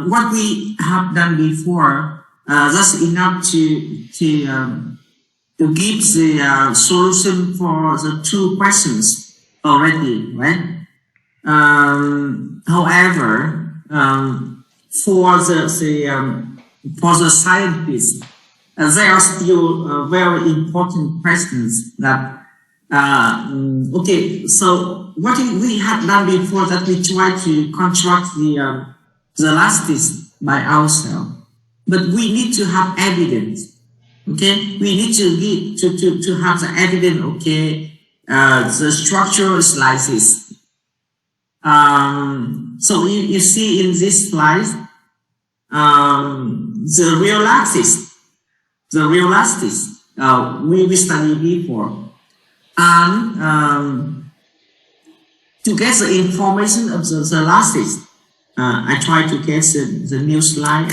what we have done before, that's enough to give the solution for the two questions already, right? However, for the scientists, there are still very important questions that, okay, so what we had done before, that we try to construct the lattice by ourselves, but we need to have evidence, okay? We need to have the evidence, okay, the structure is like this. So you see in this slide, the real lattice, we studied before. And to get the information of the lattice, I try to get the new slide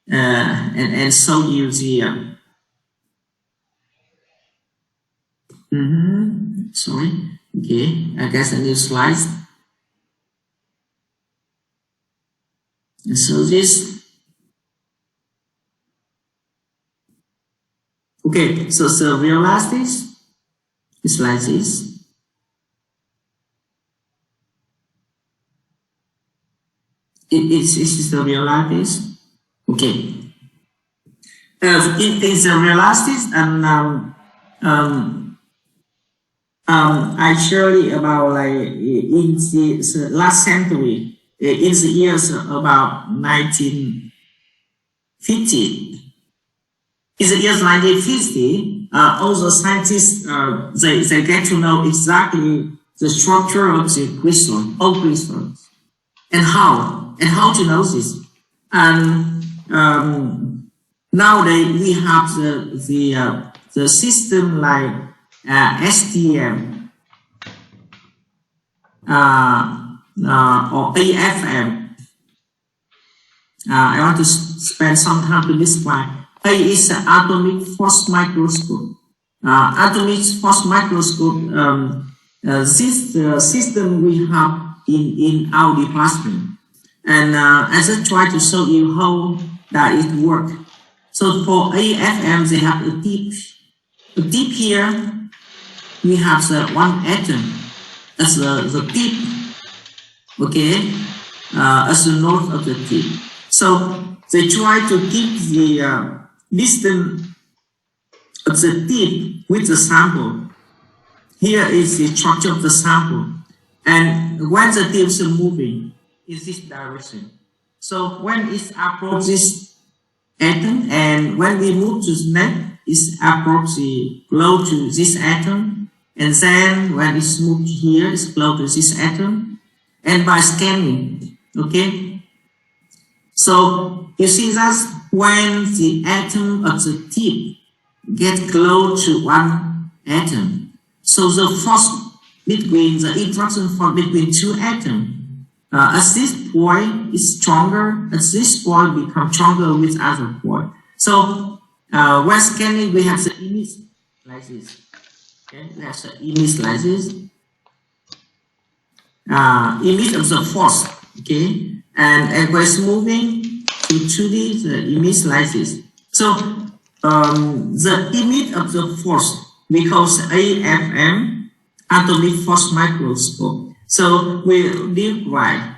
and show you the sorry, okay, I guess a new slide. And so this, okay, so the real lattice is like this. It is the real lattice. Okay. It is a real lattice, and actually about like in the last century, in the years about 1950. In the years 1950, all the scientists they get to know exactly the structure of the crystal, all crystals, and how to know this. And nowadays we have the system like STM or AFM. I want to spend some time to describe. A is an atomic force microscope. Atomic force microscope. This system we have in our department, and I just try to show you how that it works. So for AFM, they have a tip. A tip here, we have the one atom as the tip, okay, as the node of the tip. So they try to keep the distance of the tip with the sample. Here is the structure of the sample, and when the tips are moving in this direction. So when it approaches this atom, and when we move to the next, it's approaching close to this atom, and then when it's moved here, it's close to this atom, and by scanning, okay. So you see that when the atom of the tip get close to one atom, so the force between the interaction force between two atoms at this point is stronger. At this point become stronger with other point. So when scanning, we have the image like this. Okay, we have the image like this. Image of the force. Okay, and when it's moving to 2D, the image like this. So the image of the force, because AFM, atomic force microscope. So we derive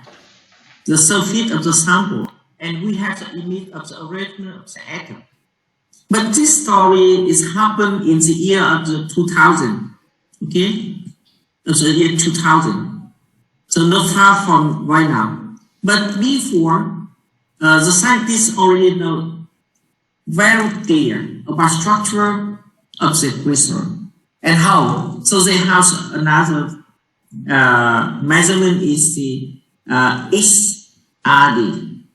the surface of the sample, and we have the image of the original of the atom. But this story is happened in the year of the 2000, okay? Of the year 2000. So not far from right now. But before, the scientists already know very clear about structure of the crystal and how. So they have another measurement is the XRD.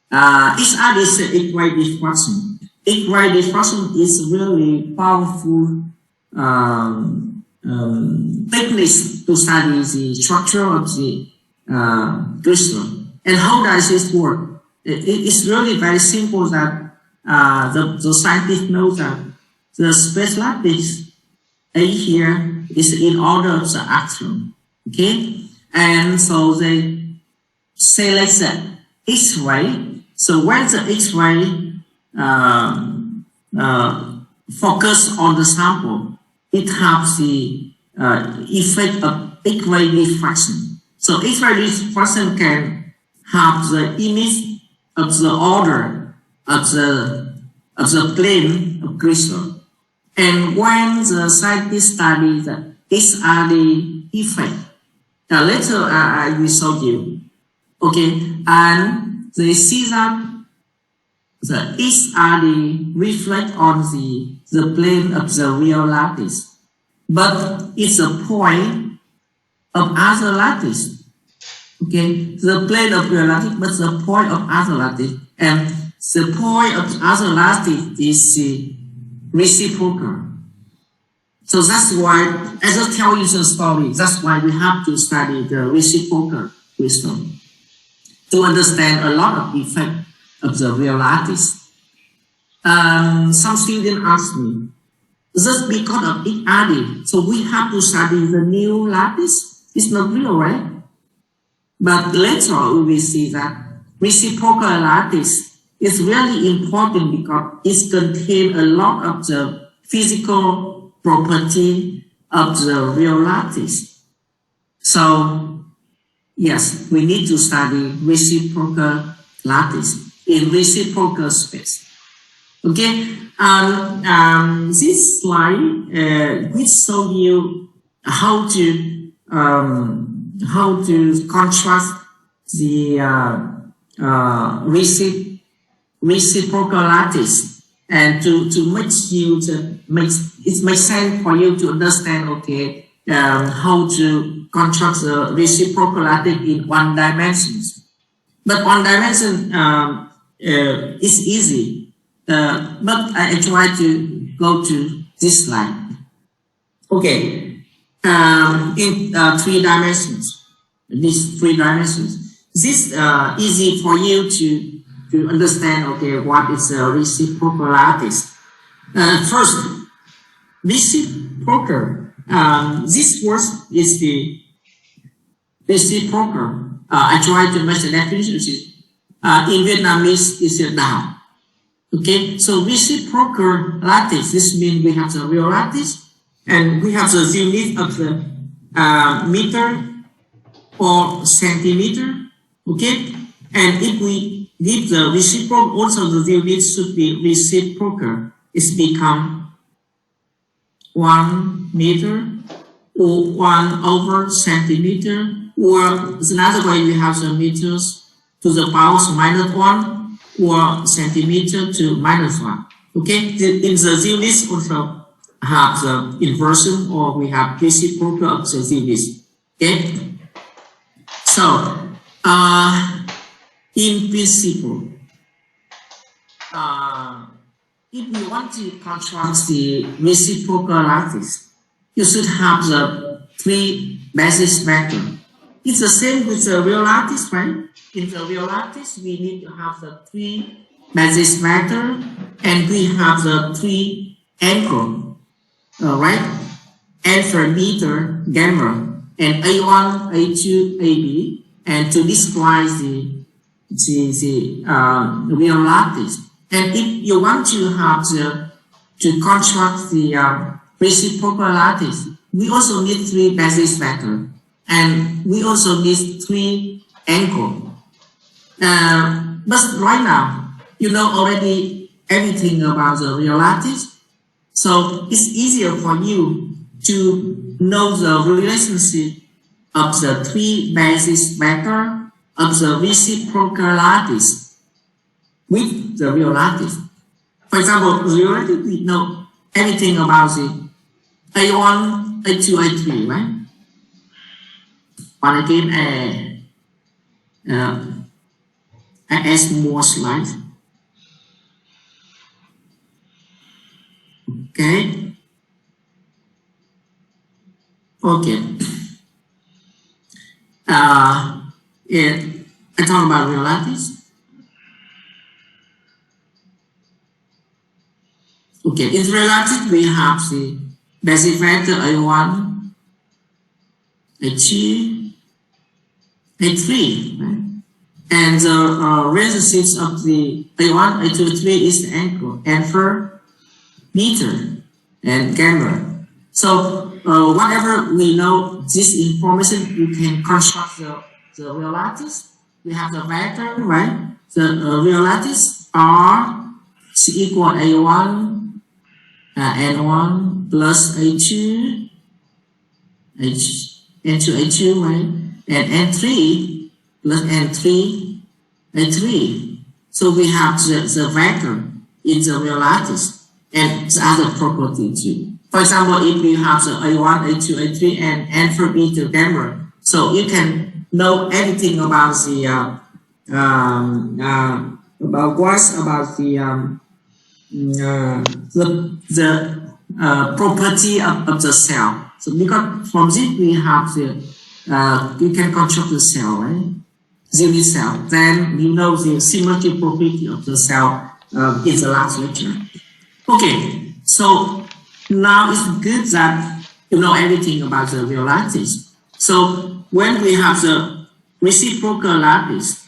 XRD is the X-ray diffraction. X-ray diffraction is really powerful techniques to study the structure of the crystal. And how does this work? It's really very simple that the scientists know that the space lattice A here is in order of the atom. Okay? And so they select the X-ray. So when the X-ray focus on the sample, it has the effect of X-ray diffraction. So X-ray diffraction can have the image of the order of the plane of crystal. And when the scientists study the XRD effect, later I will show you. Okay, and they see that the XRD reflect on the plane of the real lattice, but it's a point of other lattice. Okay, the plane of real lattice, but the point of other lattice, and the point of other lattice is the reciprocal. So that's why, as I tell you the story, that's why we have to study the reciprocal crystal to understand a lot of effect of the real lattice. Some students ask me, just because of XRD, so we have to study the new lattice? It's not real, right? But later we will see that reciprocal lattice is really important because it contains a lot of the physical property of the real lattice. So yes, we need to study reciprocal lattice in reciprocal space. Okay, this slide will show you how to contrast the reciprocal lattice, and to make you it makes sense for you to understand, okay, how to contrast the reciprocal lattice in one dimension. But one dimension is easy, but I try to go to this slide. Okay, in 3 dimensions, these 3 dimensions, this easy for you to understand, okay, what is a reciprocal lattice. First, reciprocal. This word is the reciprocal. I try to make the definition. In Vietnamese, it's a down. Okay, so reciprocal lattice. This means we have the real lattice, and we have the unit of the meter or centimeter. Okay, and if we give the reciprocal, also the unit should be reciprocal. It's become 1 meter or 1/centimeter, or another way we have the meters to the power -1 or centimeter to -1. Okay, in the units also have the inversion, or we have reciprocal of the units. Okay, so in principle, if you want to contrast the reciprocal lattice, you should have the 3 basis vectors. It's the same with the real lattice, right? In the real lattice, we need to have the 3 basis vectors, and we have the 3 angle, right? Alpha, beta, gamma, and A1, A2, AB, and to describe the real lattice. And if you want to have to construct the reciprocal lattice, we also need 3 basis vectors, and we also need 3 angles. But right now, you know already everything about the real lattice, so it's easier for you to know the relationship of the 3 basis vectors of the reciprocal lattice with the real lattice. For example, real lattice, we know everything about the A1, A2, A3, right? But again, I add more slides. Okay. Okay. I talk about real lattice. Okay, in real lattice we have the basic vector A1, A2, A3, right? And the relationships of the A1, A2, A3 is the anchor, alpha, beta, and gamma. So whatever we know this information, you can construct the real lattice. We have the vector, right? The real lattice R is equal A1 N1 plus A2 A2, right? And N3 plus N3 A3. So we have the vector in the real lattice and the other property too. For example, if you have the A1, A2, A3 and alpha, beta, gamma, so you can know everything about the property of the cell. So because from this we have the you can construct the cell, right? Unit cell. Then you know the symmetry property of the cell in the last lecture. Okay, so now it's good that you know everything about the real lattice. So when we have the reciprocal lattice,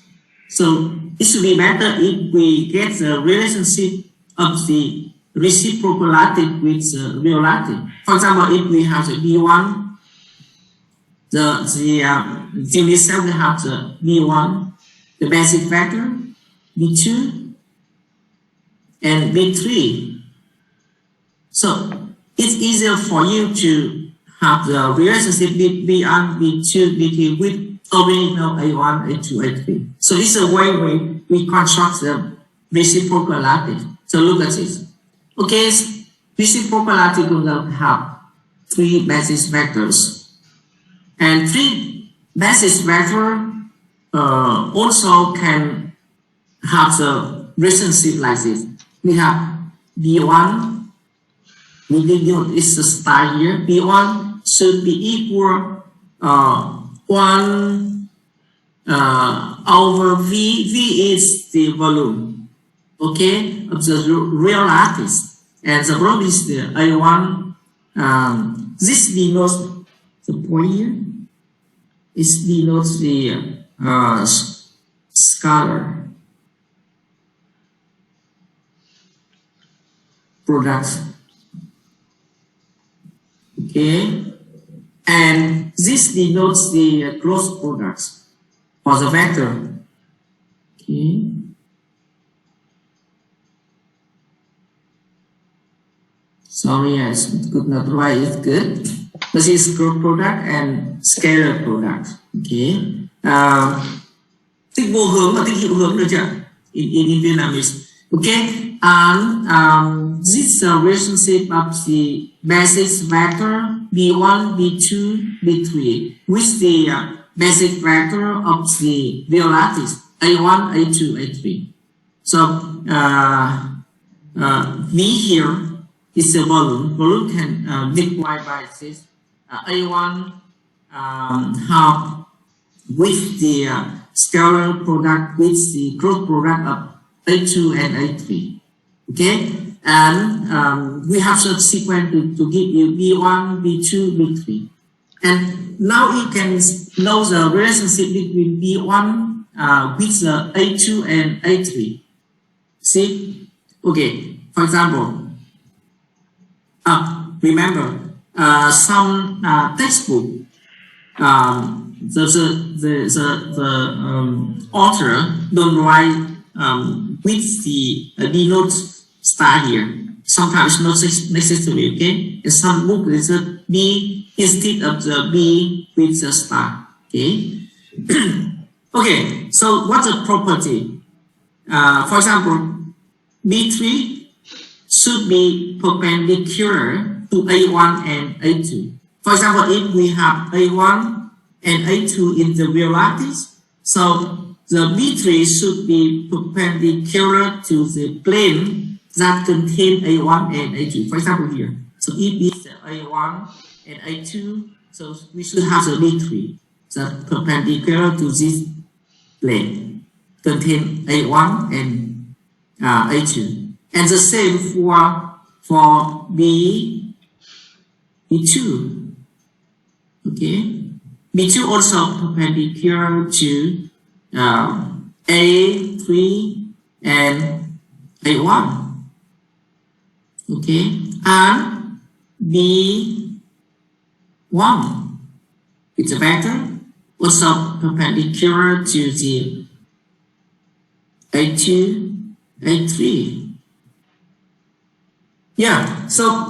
so it should be better if we get the relationship of the reciprocal lattice with the real lattice. For example, if we have the B1, the unit cell will have the B1, the basic vector, B2, and B3. So it's easier for you to have the relationship with B1, B2, B3 with already know A1, A2, A3. So it's a way we construct the reciprocal lattice. So look at this. Okay, reciprocal lattice will have three basis vectors. And three basis vector also can have the relationship like this. We have B1, we denote it's a star here. B1 should be equal 1 over V. V is the volume, okay, of the real lattice. And the volume is the A1. This denotes the point here. It denotes the scalar product. Okay, and this denotes the cross products for the vector. Okay, sorry, I could not write it good. This is cross product and scalar product. Okay, tích vô hướng và tích hữu hướng được chưa? In Vietnamese. Okay. And this relationship of the basis vector B1, B2, B3 with the basic vector of the real lattice A1, A2, A3. So V here is the volume. Volume can multiply by this A1 half with the scalar product with the cross product of A2 and A3. Okay, and we have such sequence to give you B1, B2, B3. And now you can know the relationship between B1 with the A2 and A3. See? Okay, for example, remember some textbook, the author don't write with the denote star here. Sometimes not necessarily, okay? In some book is a B instead of the B with the star, okay? Okay, so what's the property? For example, B3 should be perpendicular to A1 and A2. For example, if we have A1 and A2 in the real lattice, so the B3 should be perpendicular to the plane that contain A1 and A2. For example, here. So if it's A1 and A2, so we should have the B3 that perpendicular to this plane, contain A1 and A2. And the same for B2. Okay. B2 also perpendicular to A3 and A1. Okay, and B1 is a vector also perpendicular to the A2, A3. Yeah, so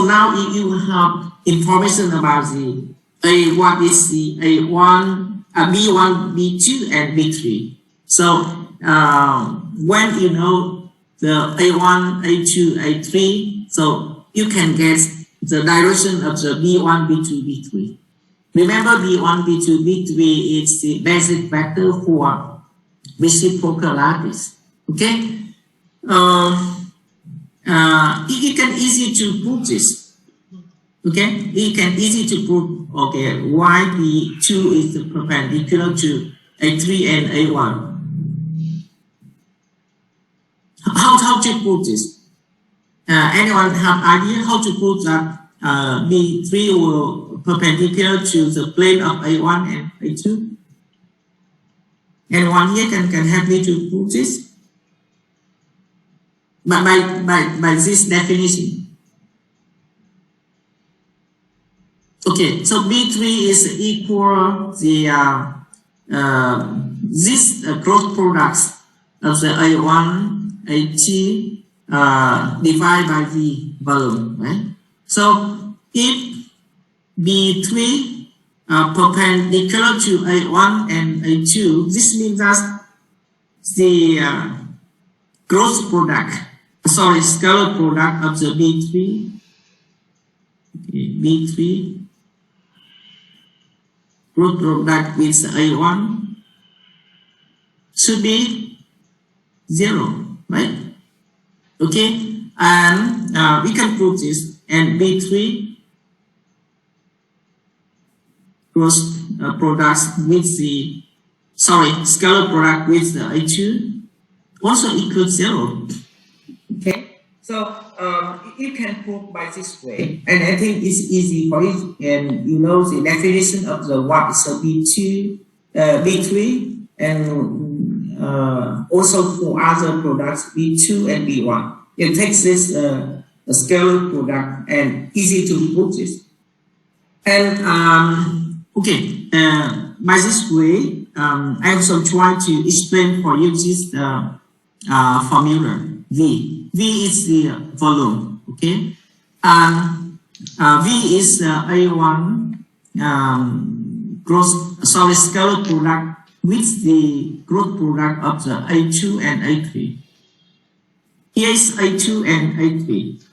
now you have information about the A1 is the A1, B1, B2, and B3. So when you know the A1, A2, A3, so you can get the direction of the B1, B2, B3. Remember, B1, B2, B3 is the basic vector for reciprocal lattice. Okay? It can easy to prove this. Okay? It can easy to prove, okay, why B2 is perpendicular to A3 and A1. How to prove this? Anyone have idea how to prove that B3 will perpendicular to the plane of A1 and A2? Anyone here can help me to prove this? By this definition. Okay, so B3 is equal the this cross products of the A1, A2 divided by the volume, right? So if B3 perpendicular to A1 and A2, this means that the cross product, scalar product of the B3, okay, B3 cross product with A1 should be 0, right? Okay, and we can prove this, and B3 cross products with the, scalar product with the A2 also equals 0. Okay, so you can prove by this way, and I think it's easy for you, and you know the definition of the what is a B2, B3, and also for other products B2 and B1. It takes this scalar product and easy to prove this. And okay, by this way, I also try to explain for you this formula V. V is the volume, okay, and V is A1 scalar product with the cross product of the A2 and A3. Here is A2 and A3,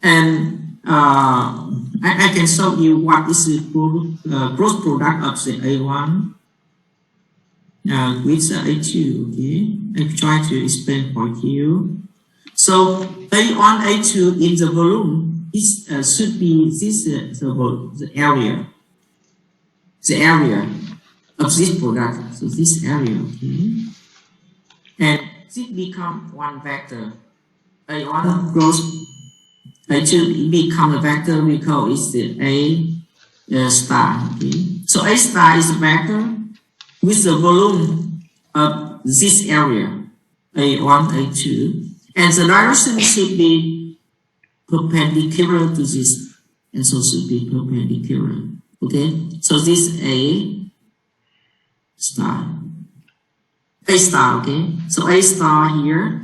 and I can show you what is the cross product of the A1 with the A2. Okay, I try to explain for you. So A1, A2 in the volume is should be this the area of this product. So this area, okay, and this become one vector. A1 cross A2 become a vector we call is the A star. Okay, so A star is a vector with the volume of this area A1, A2, and the direction should be perpendicular to this, and so should be perpendicular. Okay, so this A star, okay, so A star here,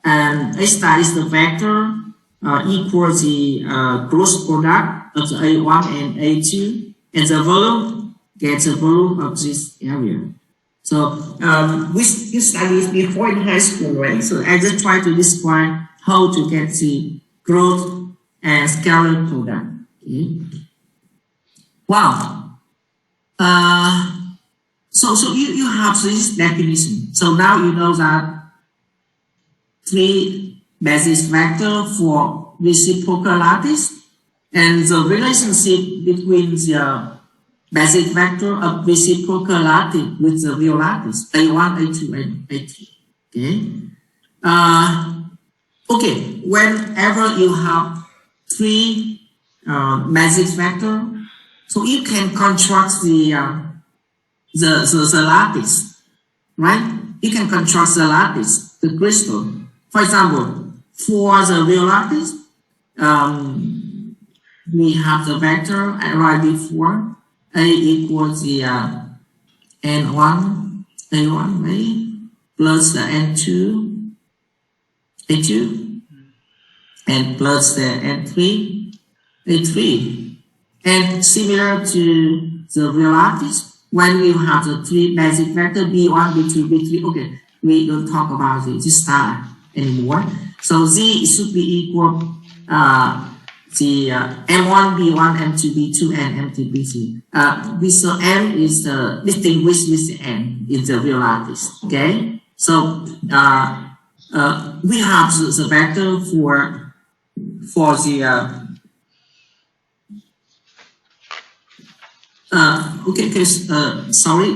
and A star is the vector equals the cross product of the A1 and A2, and the volume gets the volume of this area. So we studied before in high school, right? So I just try to describe how to get the growth and scalar product. Okay. Wow. So you have this definition. So now you know that 3 basis vector for reciprocal lattice, and the relationship between the basic vector of reciprocal lattice with the real lattice A1, A2, and A3. Okay. Okay. Whenever you have 3 basis vector, so you can construct the lattice, right? you can construct the lattice, the crystal. For example, for the real lattice, we have the vector right before A equals the N1, A1, right? Plus the N2, A2, and plus the N3, A3. And similar to the real lattice, when we have the three basic vector B1, B2, B3, okay, we don't talk about this star anymore. So Z should be equal the M1, B1, M2, B2, and M3, B3. So M is distinguished with the N in the real lattice. Okay, so we have the vector for the sorry.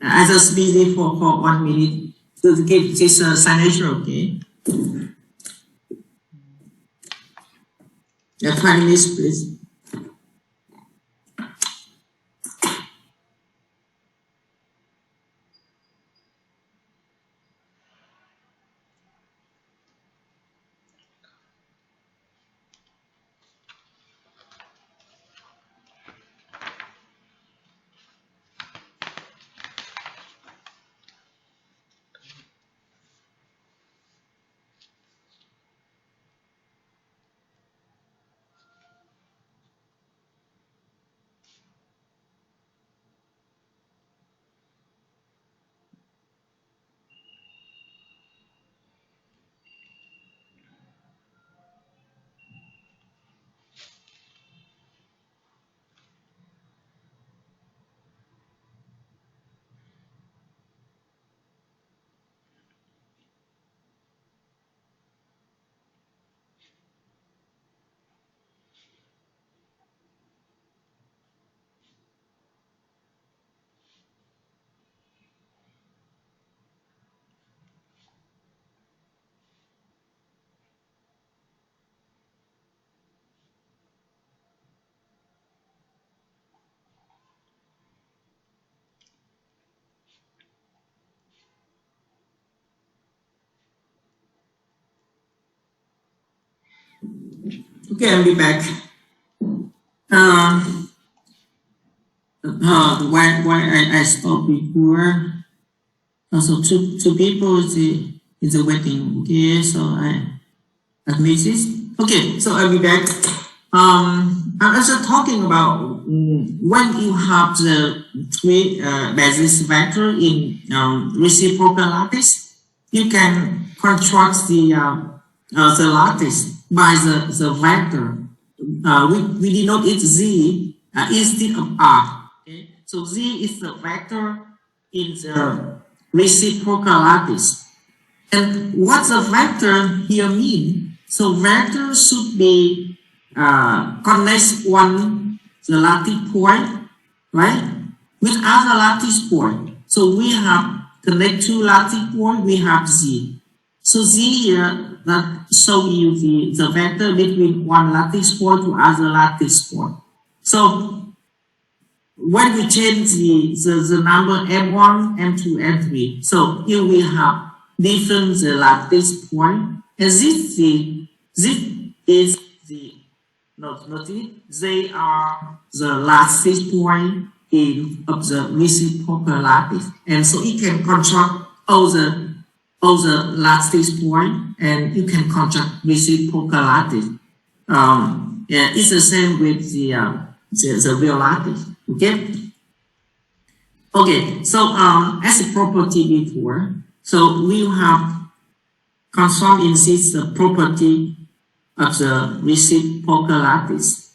I just busy for 1 minute to give this signature. Okay. 5 minutes, please. Okay, I'll be back. Why I stopped before? So two people is the waiting. Okay, so I miss this. Okay, so I'll be back. I'm also talking about when you have the three basis vector in reciprocal lattice, you can construct the lattice by the vector. We denote it Z instead of R. Okay? So Z is the vector in the reciprocal lattice. And what the vector here mean? So vector should be connect the lattice point, right, with other lattice point. So we have connect two lattice point, we have Z. So Z here that show you the vector between one lattice point to other lattice point. So when we change the number M1, M2, M3, so here we have different lattice point, and this is the they are the lattice point of the reciprocal lattice, and so it can construct all the lattice point, and you can construct reciprocal lattice. Yeah, it's the same with the real lattice. Okay. Okay. So as a property before, so we have confirmed in this the property of the reciprocal lattice.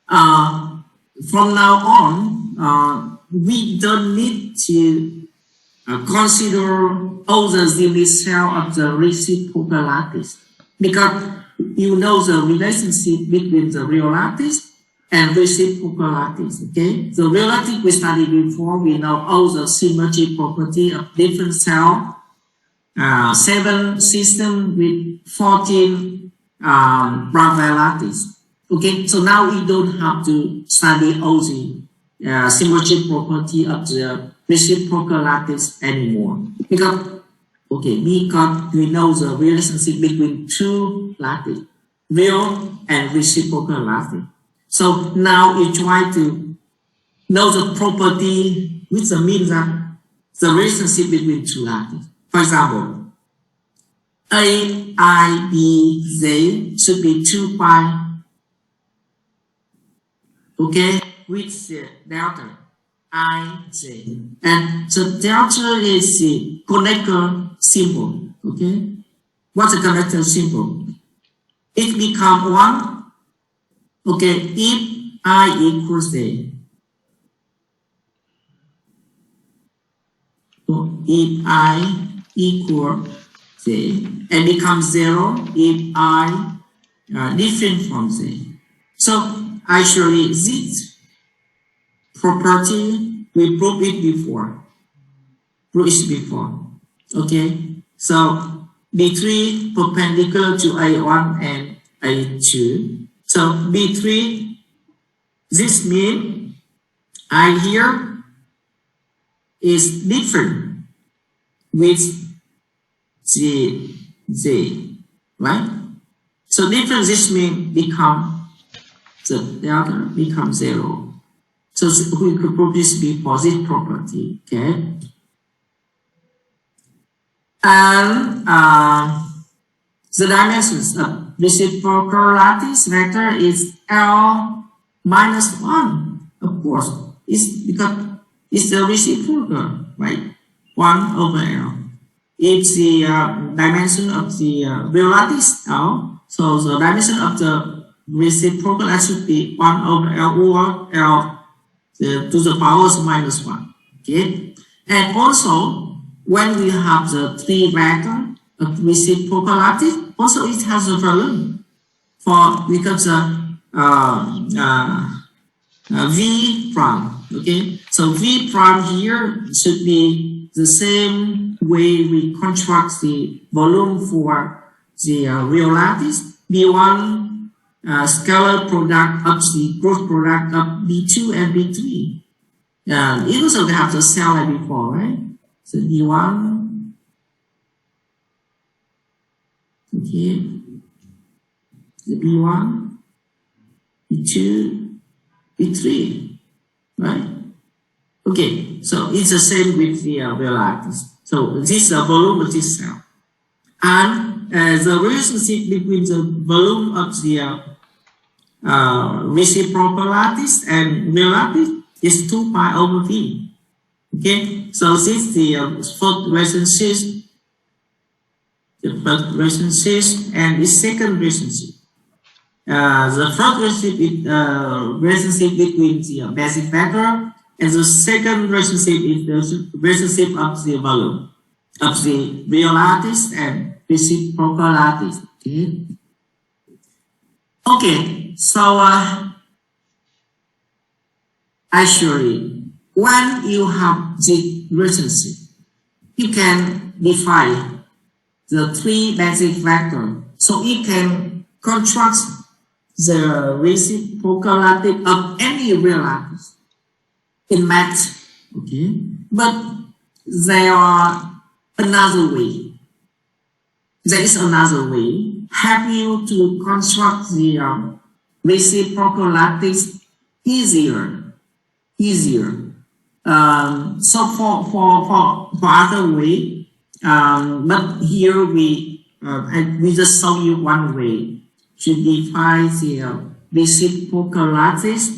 From now on, we don't need to consider all the unit cell of the reciprocal lattice, because you know the relationship between the real lattice and reciprocal lattice. Okay, the real lattice we studied before, we know all the symmetry property of different cell, 7 system with 14 Bravais lattice. Okay, so now we don't have to study all the symmetry property of the reciprocal lattice anymore. Because we know the relationship between two lattice, real and reciprocal lattice. So now you try to know the property, which means that the relationship between two lattice. For example, A, I, B, Z should be 2 pi. Okay, with the delta I, J. And the delta is the connector symbol. Okay, what's the connector symbol? It becomes 1. Okay, if I equals J. So if I equal J, and becomes 0 if I different from J. So actually this property we proved it before. Okay, so B3 perpendicular to A1 and A2. So B3, this means I here is different with J, right? So different, this means become the delta becomes 0. So we could prove this to be positive property. Okay. And the dimensions of reciprocal lattice vector is L minus 1. Of course, it's because it's the reciprocal, right? 1 over L. It's the dimension of the real lattice L. So the dimension of the reciprocal should be 1 over L or L to the powers minus 1. Okay. And also, when we have the 3 vector of reciprocal lattice, also it has a volume because V prime. Okay. So V prime here should be the same way we construct the volume for the real lattice. B1 scalar product of the cross product of B2 and B3. It also have the cell like before, right? So B1, okay, the B1, B2, B3, right? Okay, so it's the same with the real lattice. So this is the volume of this cell. And the relationship between the volume of the reciprocal lattice and real lattice is 2 pi over V. Okay, so this is the first relationship, and the second relationship. The first relationship between the basic vector, and the second relationship is the relationship of the volume of the real lattice and reciprocal lattice. Okay. Okay, so actually, when you have the relationship, you can define the 3 basic vectors. So you can construct the reciprocal lattice of any real lattice in math. Okay, but there are another way. There is another way. Help you to construct the reciprocal lattice easier. So for other way, but here we just show you one way to define the reciprocal lattice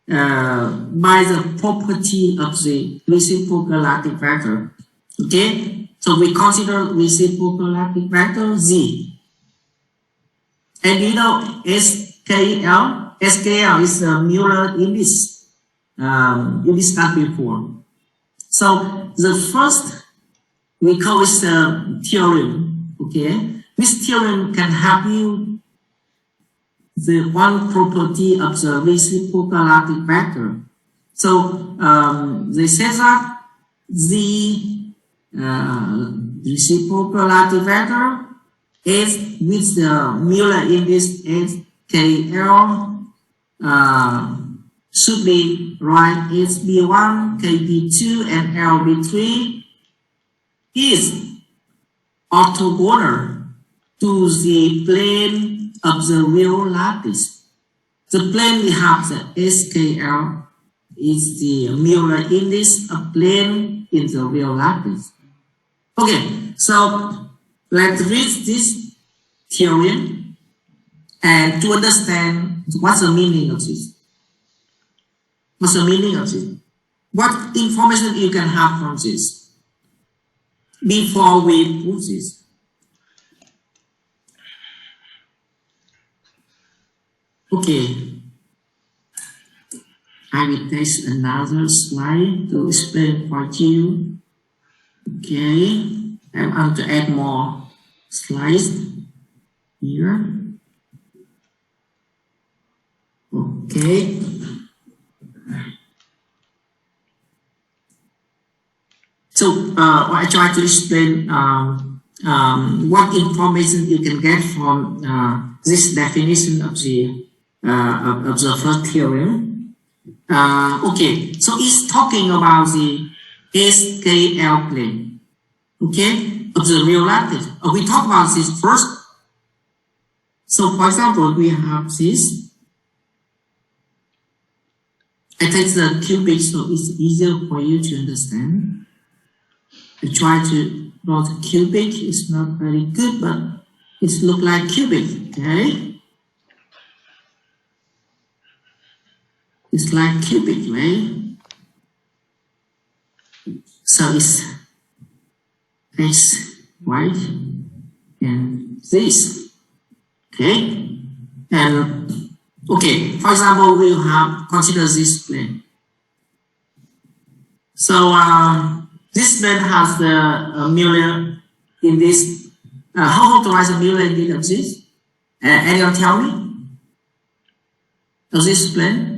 by the property of the reciprocal lattice vector. Okay, so we consider reciprocal lattice vector Z. And you know SKL is the Muller index. You discussed before. So the first we call it theorem. Okay, this theorem can help you the one property of the reciprocal lattice vector. So they say that the reciprocal lattice vector is with the Muller index SKL should be right is B1, KB2, and LB3 is orthogonal to the plane of the real lattice. The plane we have the SKL is the Mueller index of plane in the real lattice. Okay, so let's read this theorem and to understand what's the meaning of this. What's the meaning of this? What information you can have from this before we prove this? Okay, I will take another slide to explain for you. Okay, I'm going to add more slides here. Okay. So I try to explain what information you can get from this definition of the first theorem. Okay, so it's talking about the SKL plane, okay, of the real lattice. We talk about this first. So for example, we have this. I take the cubic so it's easier for you to understand. I try to draw the cubic. It's not very good, but it looks like cubic, okay? It's like cubic, right? So it's X, Y, and this, okay? And okay, for example, we'll have consider this plane. So this plane has the Mueller in this. How to write the Mueller index of this? Anyone tell me? Of this plane?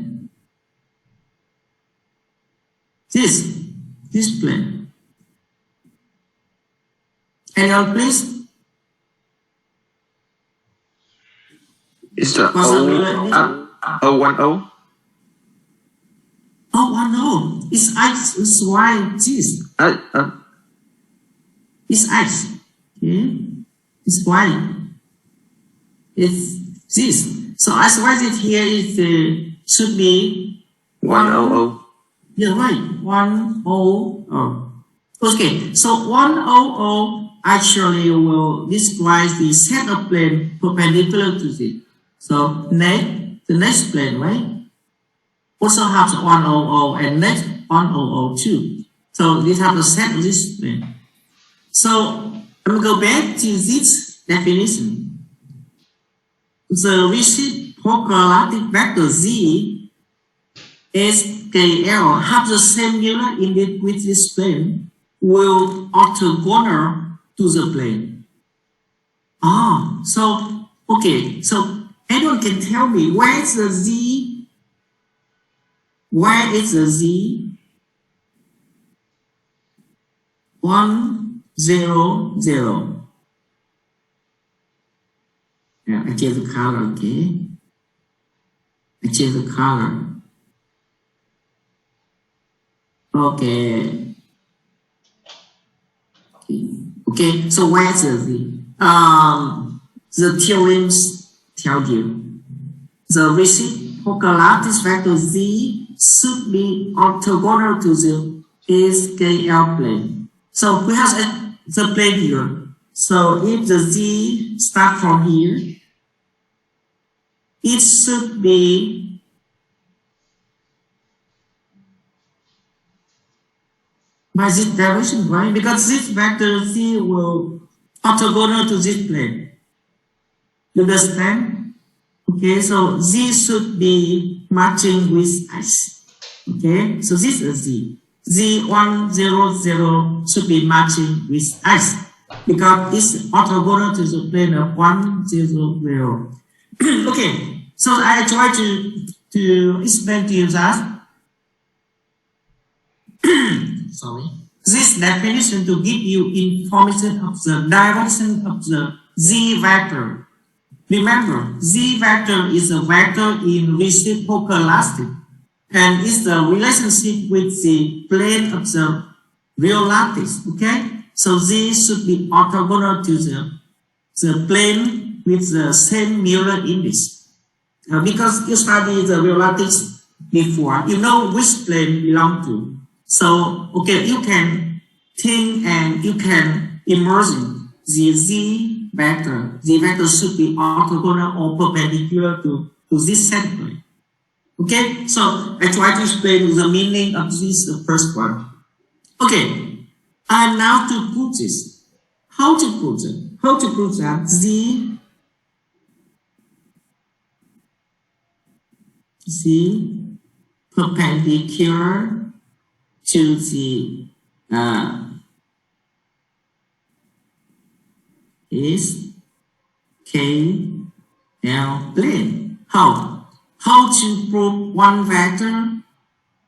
This plane. Anyone, please? Is the O10? O10. It's X. It's Y. This. It's X. Okay. It's Y. It's this. So as write it here is should be 100. Yeah, right. 100. Okay. So 100 actually will describe the set of plane perpendicular to it. So the next plane, right? Also have the 100 and next 100 too. So this have the set of this plane. So I'm going to go back to this definition. The reciprocal lattice vector Z SKL have the same Mueller index with this plane will orthogonal to the plane. So okay, so anyone can tell me where is the Z? Where is the Z? 1, 0, 0. Yeah, I change the color, okay? I change the color. Okay. Okay, so where's the Z? The theorems tell you the reciprocal lattice vector Z should be orthogonal to the SKL plane. So we have the plane here. So if the Z starts from here, it should be by this direction, right? Because this vector Z will orthogonal to this plane. You understand? Okay, so Z should be matching with X. Okay, so this is Z. Z100 should be matching with X because it's orthogonal to the plane of 100. Okay, so I try to explain to you that sorry, this definition to give you information of the direction of the Z vector. Remember, Z vector is a vector in reciprocal lattice. and it's the relationship with the plane of the real lattice. Okay, so Z should be orthogonal to the plane with the same Mueller index. Because you study the real lattice before, you know which plane belong to. So okay, you can think and you can imagine the Z vector. The vector should be orthogonal or perpendicular to this set plane. Okay, so I try to explain the meaning of this first one. Okay, and now to prove this. How to prove it? How to prove that Z perpendicular to the is KL plane. How to prove one vector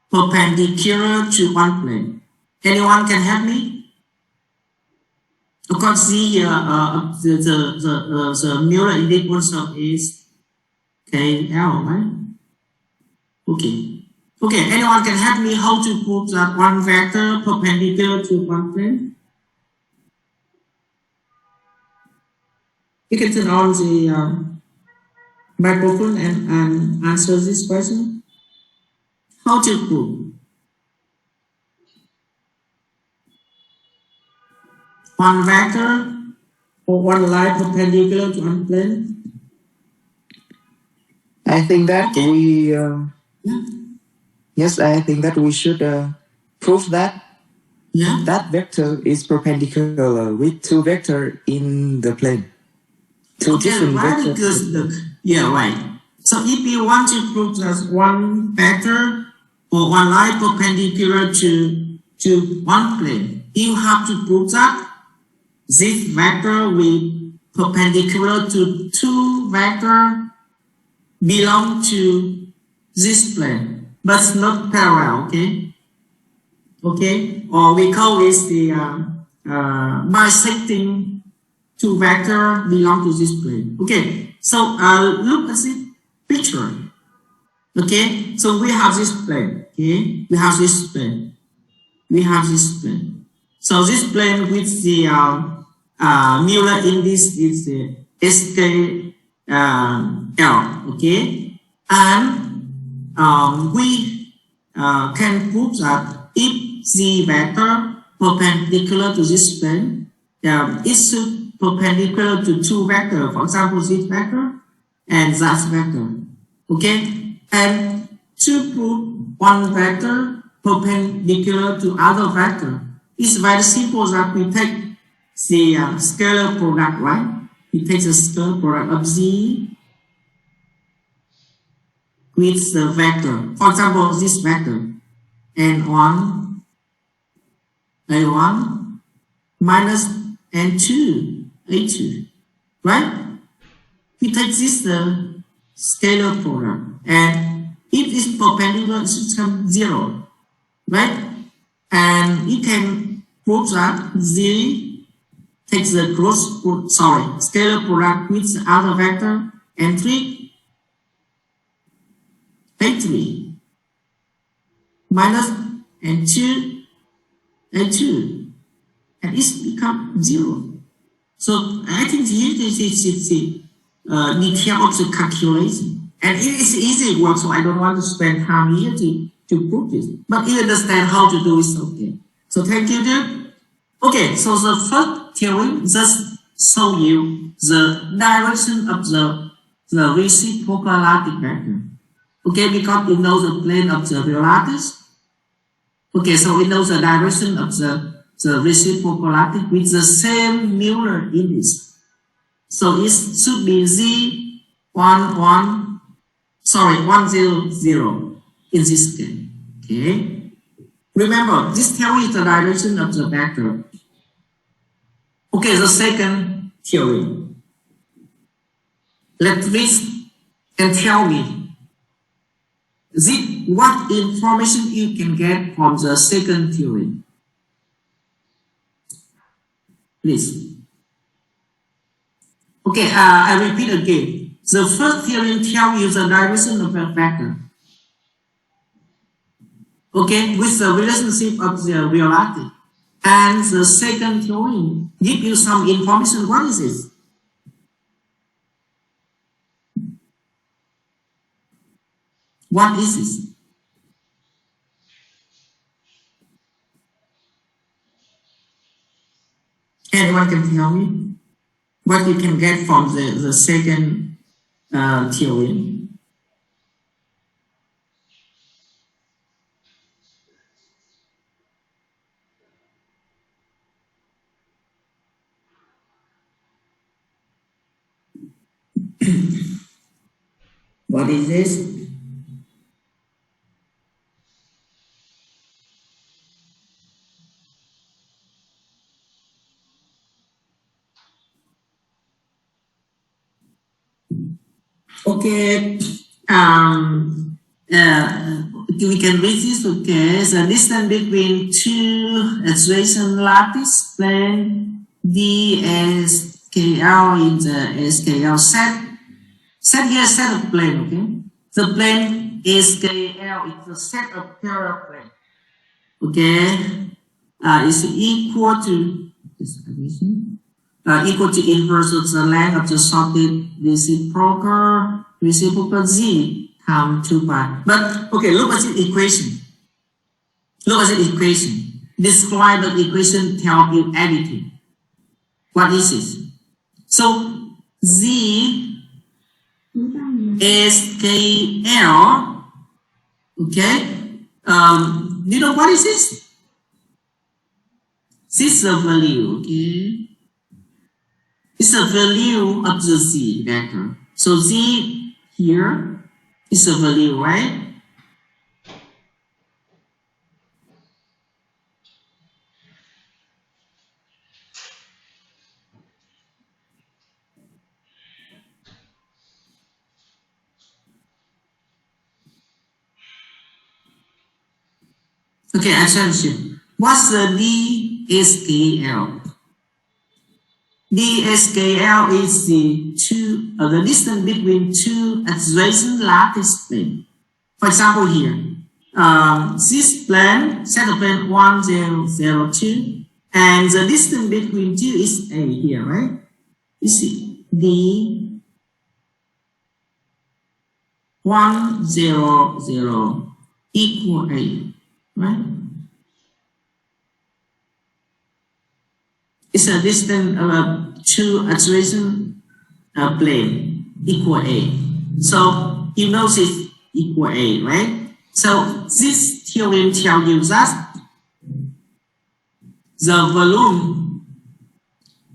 perpendicular to one plane? Anyone can help me? Of course, the Mueller index also is KL, right? Okay. Okay, anyone can help me how to prove that one vector perpendicular to one plane? You can turn on the microphone and answer this question. How to prove one vector or one line perpendicular to one plane? I think that we Yeah. yes, I think that we should prove that Yeah. that vector is perpendicular with two vectors in the plane. Two Okay, different very vectors. good. Look. Yeah, right. So if you want to prove that one vector or one line perpendicular to one plane, you have to prove that this vector will perpendicular to two vectors belong to this plane, but not parallel. Okay. Okay, or we call this the bisecting two vectors belong to this plane. Okay, so look at this picture. Okay, so we have this plane. Okay, we have this plane. We have this plane. So this plane with the Mueller index is the SKL. Okay, and we can prove that if the vector perpendicular to this plane, it should perpendicular to two vectors. For example, this vector and that vector. Okay, and to prove one vector perpendicular to other vector, it's very simple that we take the scalar product, right? We take the scalar product of Z with the vector. For example, this vector N1 A1 minus N2 A2, right? We take this scalar product, and if it's perpendicular, it should come 0, right? And you can prove that Z takes the scalar product with the other vector N3 A3 minus N2 A2, and it's become 0. So I think here this is the detail of the calculation, and it is easy work, so I don't want to spend time here to prove this. But you understand how to do it, okay? So thank you, dude. Okay, so the first theorem just show you the direction of the reciprocal lattice vector. Okay, because we know the plane of the real lattice. Okay, so we know the direction of the reciprocal lattice with the same Mueller index. So it should be Z1, 1, 0 in this case. Okay. Remember, this theory is the direction of the vector. Okay, the second theory. Let's read and tell me what information you can get from the second theory. Please. Okay, I repeat again. The first theorem tells you the direction of a vector. Okay, with the relationship of the reality. And the second theorem give you some information. What is it? What is it? Anyone can tell me what you can get from the second theorem? What is this? Okay, we can read this. Okay, the distance between two adjacent lattice plane DSKL in the SKL set. Set here set of plane. Okay, the plane SKL is the set of parallel plane. Okay, is equal to equal to inverse of the length of the sorted reciprocal z times 2 pi. But okay, look at the equation. Look at the equation. Describe the equation, tell you everything. What is it? So z is KL. Okay. You know what is this? This is the value. Okay. It's the value of the z vector. So z here is the value, right? Okay, attention. What's the DSKL? DSKL is the distance between two adjacent lattice planes. For example, here, this plane, set of plane 1, 0, 0, 2, and the distance between two is A here, right? You see, D 1, 0, 0 equal A, right? It's a distance of two adjacent plane equal A. So you know this equal A, right? So this theorem tells you that the volume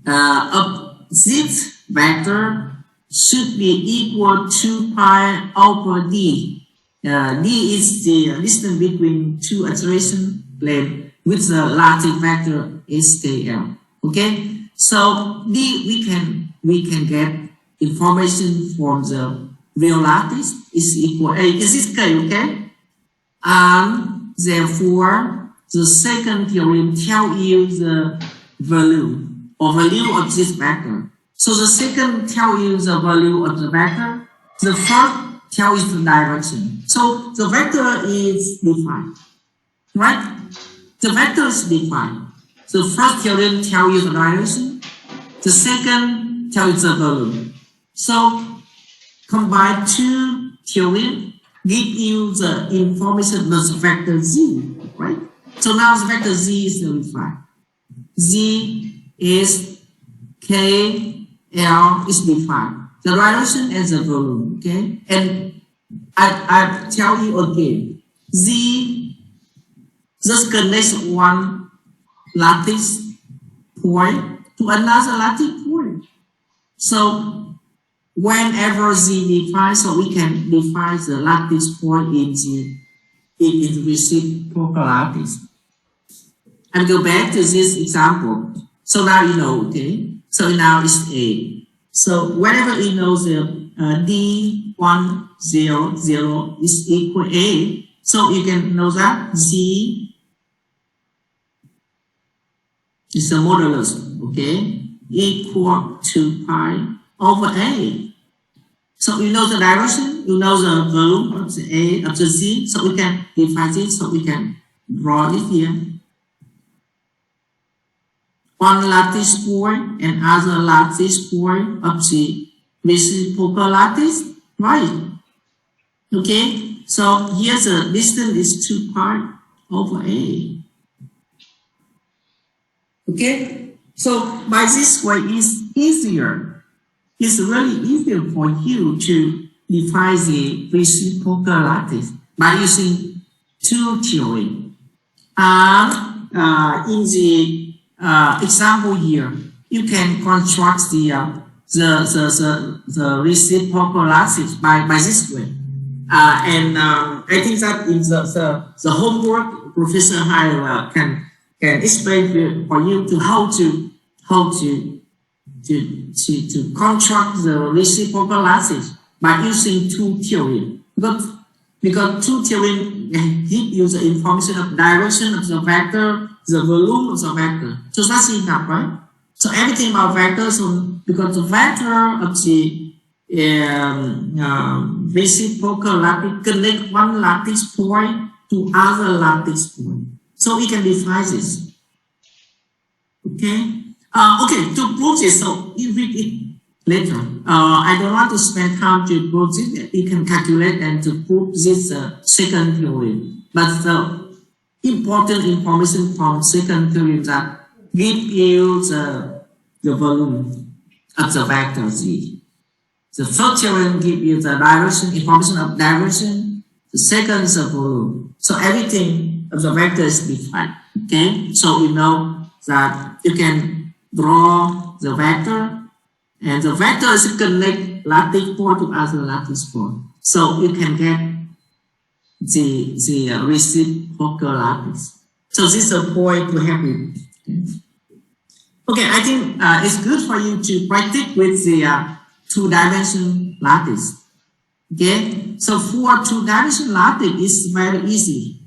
of this vector should be equal to pi over d. D is the distance between two adjacent planes with the lattice vector SKL. Okay, so D we can get information from the real lattice is equal A. Is this K? Okay, and therefore the second theorem tells you the value of this vector. So the second tells you the value of the vector. The first tells you the direction. So the vector is defined, right? The vector is defined. The first theorem tells you the direction. The second tells you the value. So combine two theorems, give you the information of the vector z, right? So now the vector z is defined. Z is KL is defined. The direction and the volume, okay? And I tell you again, Z just connects one lattice point to another lattice point. So whenever Z defines, so we can define the lattice point in the reciprocal lattice. And go back to this example. So now you know, okay? So now it's A. So whenever you know the D1, 0, 0 is equal A, so you can know that Z is the modulus, okay, equal to pi over A. So you know the direction you know the volume of the A of the Z, so we can define it, so we can draw it here. One lattice point and other lattice point of the reciprocal lattice, right? Okay, so here the distance is 2 pi over A. Okay, so by this way it's easier. It's really easier for you to define the reciprocal lattice by using two theory. And in the example here, you can construct the reciprocal lattice by this way. I think that in the homework, Professor Hai can explain for you to how to construct the reciprocal lattice by using two theory. Because two theory give you the information of direction of the vector, the volume of the vector. So that's enough, right? So everything about vector, so because the vector of the reciprocal lattice connect one lattice point to other lattice point. So we can define this. Okay. Okay, to prove this, so you read it later. I don't want to spend time to prove this. You can calculate and to prove this second theorem. But the important information from second theorem that give you the volume of the vector Z. The first theorem gives you the direction, information of direction. The second is the volume. So everything of the vector is defined. Okay, so we know that you can draw the vector, and the vector is connect lattice point to other lattice point. So you can get the reciprocal lattice. So this is a point to help you. Okay, I think it's good for you to practice with the two-dimensional lattice. Okay, so for two-dimensional lattice, it's very easy.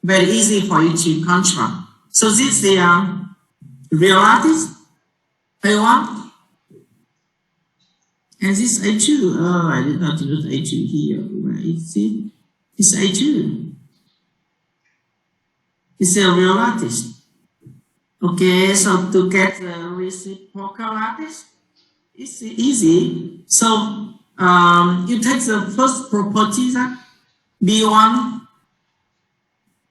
Very easy for you to construct. So this is the real lattice, A1, and this A2. Oh, I did not use A2 here. Where is it? It's A2. It's a real lattice. Okay, so to get the reciprocal lattice, it's easy. So you take the first property that B1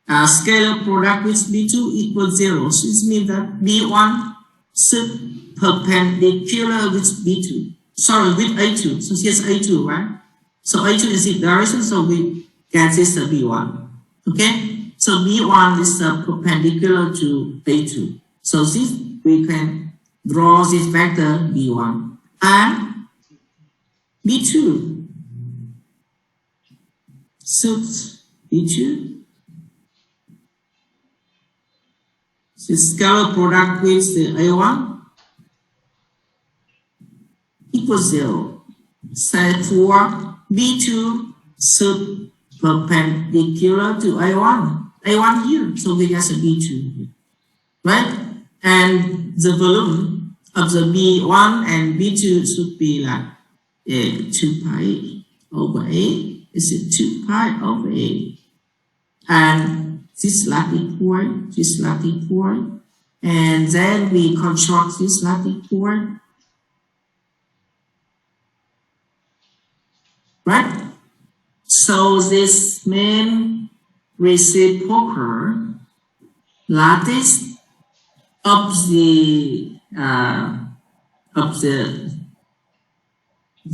scalar product with B2 equals 0. So it means that B1 should perpendicular with B2. Sorry, with A2. So here's A2, right? So A2 is the direction, so we get this B1. Okay? So B1 is perpendicular to A2. So this we can draw this vector B1 and B2. So B2. The scalar product with the A1 equals 0. So for B2 should perpendicular to A1. A1 here, so we get a B2 here. Right? And the volume of the B1 and B2 should be like 2 pi over A. It's 2 pi over A. And this lattice point, and then we construct this lattice point, right? So this main reciprocal lattice of the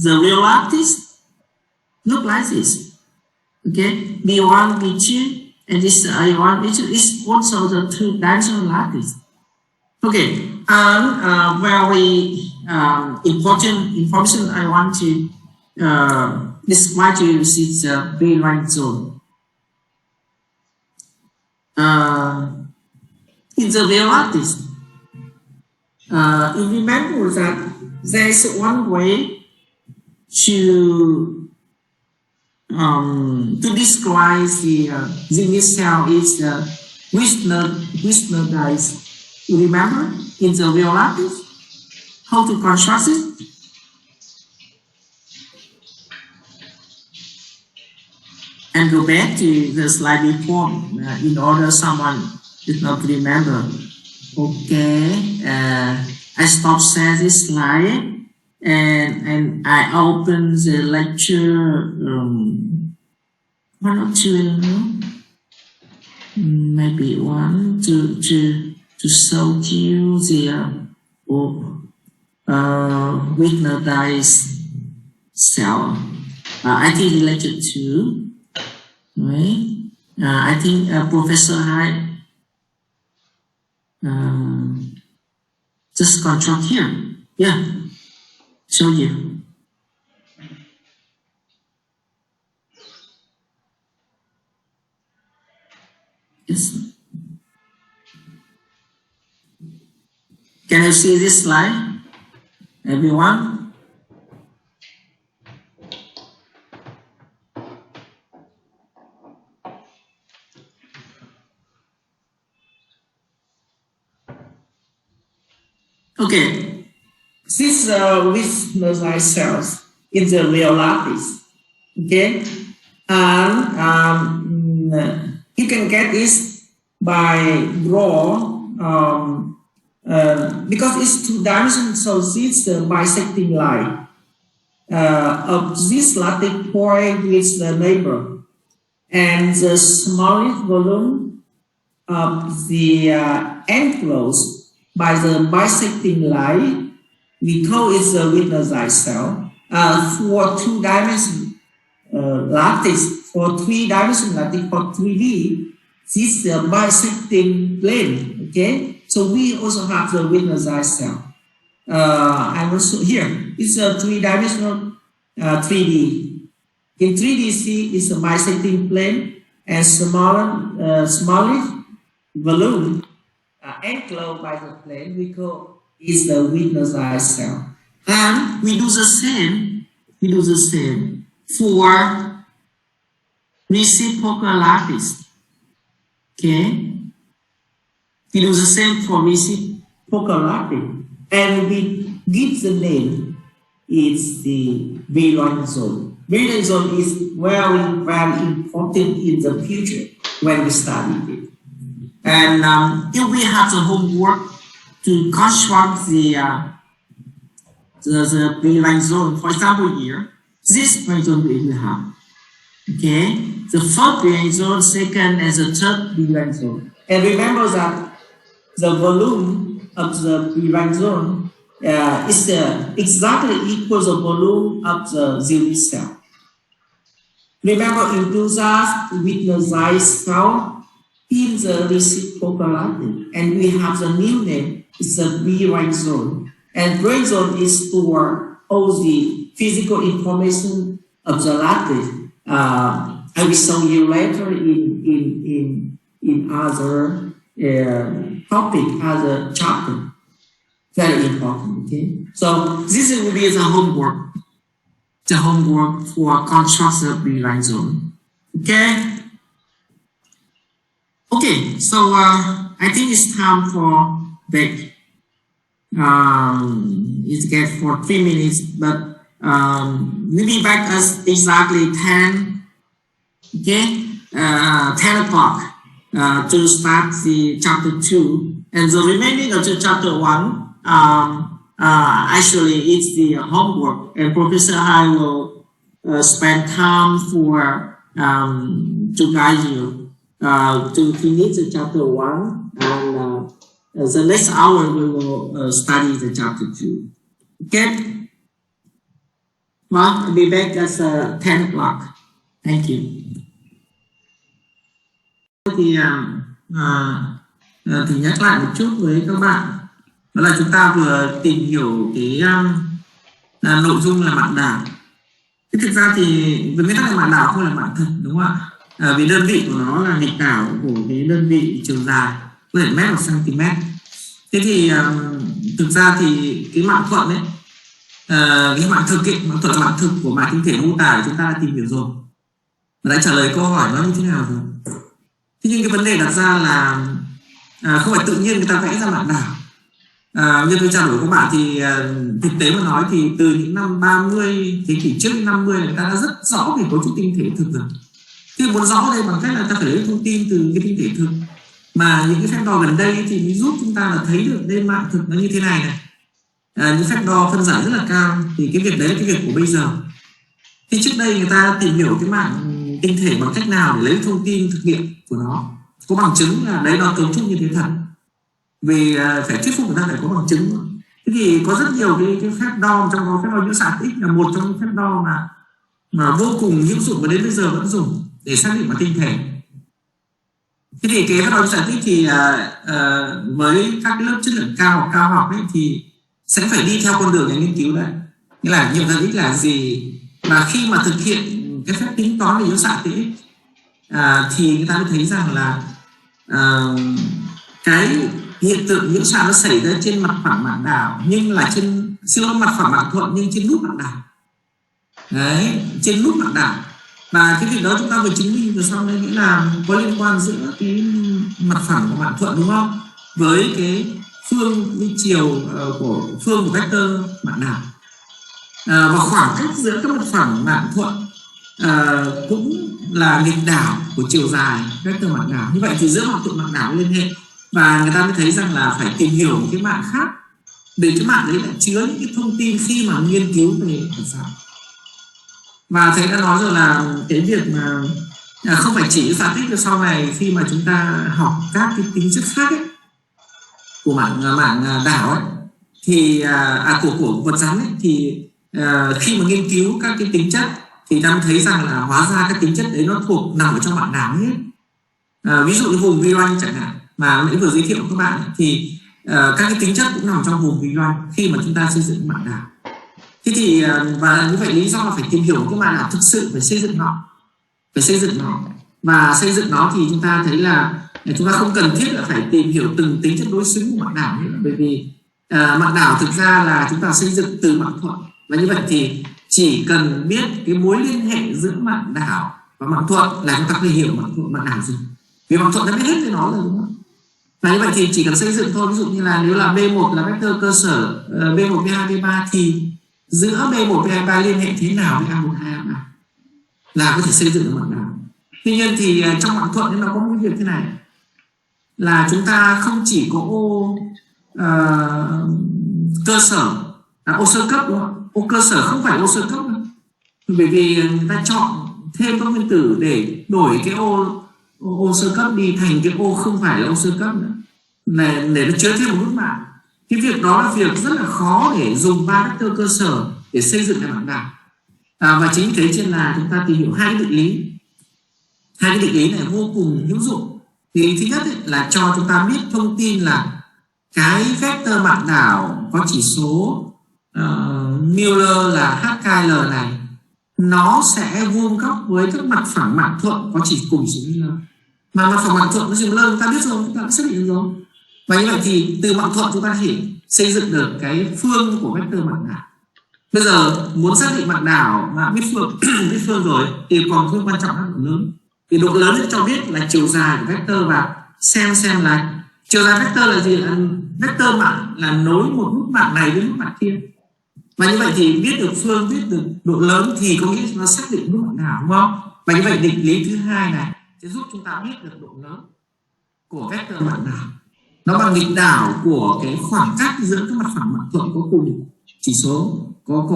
real lattice look like this. Okay, B1, B2. And this A1, B2 is also the two-dimensional lattice. Okay, and very important information I want to describe to you is the B-line zone. In the real lattice, you remember that there is one way to describe the unit cell is the Wissner dice. You remember in the real lattice how to construct it? and go back to the slide before in order someone did not remember. Okay, I stop share this slide and I open the lecture one or two, maybe one to show you the weakness dice cell. I think related to, right? I think Professor Hyde just control here. Yeah, show you. Yes. Can you see this slide, everyone? Okay, this with the cells in the real lattice. Okay, and you can get this by draw because it's two-dimensional, so this bisecting line of this lattice point with the neighbor, and the smallest volume of the enclosed by the bisecting line, we call it the Witner cell. For two-dimensional lattice, for three-dimensional lattice, for 3D, this is the bisecting plane. Okay, so we also have the Witner cell. I will show here. It's a three-dimensional 3D. In 3D, it's a bisecting plane and smallest volume enclosed by the plane we call is the Witner cell. And we do the same. We do the same for reciprocal lattice. Okay. We do the same for reciprocal lattice, and we give the name. It's the Brillouin zone. Brillouin zone is very, very important in the future when we study it. And if we have the homework to construct the Brillouin zone, for example here, this Brillouin zone we will have. Okay, the first Brillouin zone, second, and the third Brillouin zone. And remember that the volume of the Brillouin zone is exactly equal to the volume of the zero cell. Remember in Duzas, Witner cell in the reciprocal lattice, and we have the new name, it's the Brillouin zone. And Brillouin zone is for all the physical information of the lattice. I will show you later in other topic, other chapter. Very important. Okay. So this will be the homework. The homework for construct the Brillouin zone. Okay. Okay. So I think it's time for break. It's get for 3 minutes, but we'll be back at exactly 10. Okay, 10 o'clock to start the chapter 2, and the remaining of the chapter 1. Actually, it's the homework, and Professor Hai will spend time for to guide you to finish the chapter 1, and the next hour we will study the chapter 2. Okay, well, I'll be back at 10 o'clock. Thank you. Thì nhắc lại một chút với các bạn, đó là chúng ta vừa tìm hiểu cái nội dung là mạng đảo. Thế thực ra thì với nguyên tắc là mạng đảo không là mạng thật, đúng không ạ? Vì đơn vị của nó là nghịch đảo của cái đơn vị chiều dài, có thể mét hoặc cm. Thế thì thực ra thì cái mạng thuận ấy, cái mạng thực ấy, mạng thuận là mạng thực của mạng tinh thể mô tả chúng ta đã tìm hiểu rồi, và đã trả lời câu hỏi nó như thế nào rồi. Thế nhưng cái vấn đề đặt ra là không phải tự nhiên người ta vẽ ra mạng đảo. Như tôi trao đổi với các bạn thì thực tế mà nói thì từ những năm 30, thế kỷ trước 50 người ta đã rất rõ về cấu trúc tinh thể thực rồi. Thì muốn rõ đây bằng cách là ta phải lấy thông tin từ cái tinh thể thực, mà những cái phép đo gần đây thì mới giúp chúng ta là thấy được lên mạng thực nó như thế này này. Những phép đo phân giải rất là cao, thì cái việc đấy là cái việc của bây giờ. Thì trước đây người ta tìm hiểu cái mạng tinh thể bằng cách nào để lấy thông tin thực nghiệm của nó, có bằng chứng là đấy nó cấu trúc như thế thật, vì phải thuyết phục người ta phải có bằng chứng. Thế thì có rất nhiều cái phép đo, trong đó phép đo nhiễu xạ X là một trong những phép đo mà vô cùng hữu dụng và đến bây giờ vẫn dùng để xác định bằng tinh thể. Thế thì cái phép đo nhiễu xạ X thì với các cái lớp chất lượng cao học ấy thì sẽ phải đi theo con đường nhà nghiên cứu đấy. Nghĩa là nhiễu xạ X là gì, và khi mà thực hiện cái phép tính toán về nhiễu xạ X thì người ta mới thấy rằng là cái hiện tượng nhiễu xạ nó xảy ra trên mặt phẳng mạng đảo, nhưng là trên mặt phẳng mạng thuận nhưng trên nút mạng đảo. Đấy, trên nút mạng đảo. Và cái việc đó chúng ta vừa chứng minh vừa xong đấy, nghĩa là có liên quan giữa cái mặt phẳng của mạng thuận, đúng không, với cái phương với chiều của phương của vector mạng đảo. Và khoảng cách giữa các mặt phẳng mạng thuận cũng là nghịch đảo của chiều dài vector mạng đảo. Như vậy thì giữa mạng thuận mạng đảo liên hệ, và người ta mới thấy rằng là phải tìm hiểu một cái mạng khác để cái mạng đấy lại chứa những cái thông tin khi mà nghiên cứu về vật sao. Và thầy đã nói rồi là cái việc mà không phải chỉ giải thích được sau này khi mà chúng ta học các cái tính chất khác ấy, của mạng đảo ấy, thì của vật rắn ấy, thì khi mà nghiên cứu các cái tính chất thì ta thấy rằng là hóa ra các tính chất đấy nó nằm ở trong mạng đảo hết. Ví dụ như vùng vi loanh chẳng hạn mà nãy vừa giới thiệu với các bạn ấy, thì các cái tính chất cũng nằm trong vùng vi loanh khi mà chúng ta xây dựng mạng đảo. Thế thì và như vậy lý do là phải tìm hiểu cái mạng đảo thực sự, phải xây dựng nó, và xây dựng nó thì chúng ta thấy là chúng ta không cần thiết là phải tìm hiểu từng tính chất đối xứng của mạng đảo nữa, bởi vì mạng đảo thực ra là chúng ta xây dựng từ mạng thuận, và như vậy thì chỉ cần biết cái mối liên hệ giữa mạng đảo và mạng thuận là chúng ta có thể hiểu mạng đảo gì, vì mạng thuận đã biết hết về nó rồi, đúng không? Và như vậy thì chỉ cần xây dựng thôi. Ví dụ như là nếu là B1 là vector cơ sở, B1, B2, B3 thì giữa B1, B2, B3 liên hệ thế nào với A1, A2 là có thể xây dựng được mạng đảo. Tuy nhiên thì trong mạng thuận nó có một việc thế này, là chúng ta không chỉ có ô cơ sở, ô sơ cấp, đúng không? Ô cơ sở không phải ô sơ cấp đâu, bởi vì người ta chọn thêm các nguyên tử để đổi cái ô sơ cấp đi thành cái ô không phải là ô sơ cấp nữa, để nó chứa thêm một nút mạng. Cái việc đó là việc rất là khó để dùng 3 vector cơ sở để xây dựng cái mạng đảo. Và chính thế trên là chúng ta tìm hiểu hai cái định lý. Hai cái định lý này vô cùng hữu dụng. Thì thứ nhất ấy, là cho chúng ta biết thông tin là cái vector mạng đảo có chỉ số Miller là HKL này, nó sẽ vuông góc với các mặt phẳng mạng thuận có chỉ cùng chỉ số Miller. Mà mặt phẳng mạng thuận có chỉ Miller chúng ta biết rồi, chúng ta đã xác định rồi. Và như vậy thì từ mạng thuận chúng ta thể xây dựng được cái phương của vector mạng đảo. Bây giờ muốn xác định mạng đảo mà biết phương rồi thì còn phương quan trọng là độ lớn. Thì độ lớn sẽ cho biết là chiều dài của vector, và xem là chiều dài vector là gì, là vector mạng là nối một nút mạng này với nút mạng kia. Và như vậy thì biết được phương, biết được độ lớn thì có nghĩa là xác định nút mạng đảo, đúng không? Và như vậy định lý thứ hai này sẽ giúp chúng ta biết được độ lớn của vector mạng đảo. Nó bằng nghịch đảo của cái khoảng cách giữa các mặt phẳng mạng thuận có cùng chỉ số, có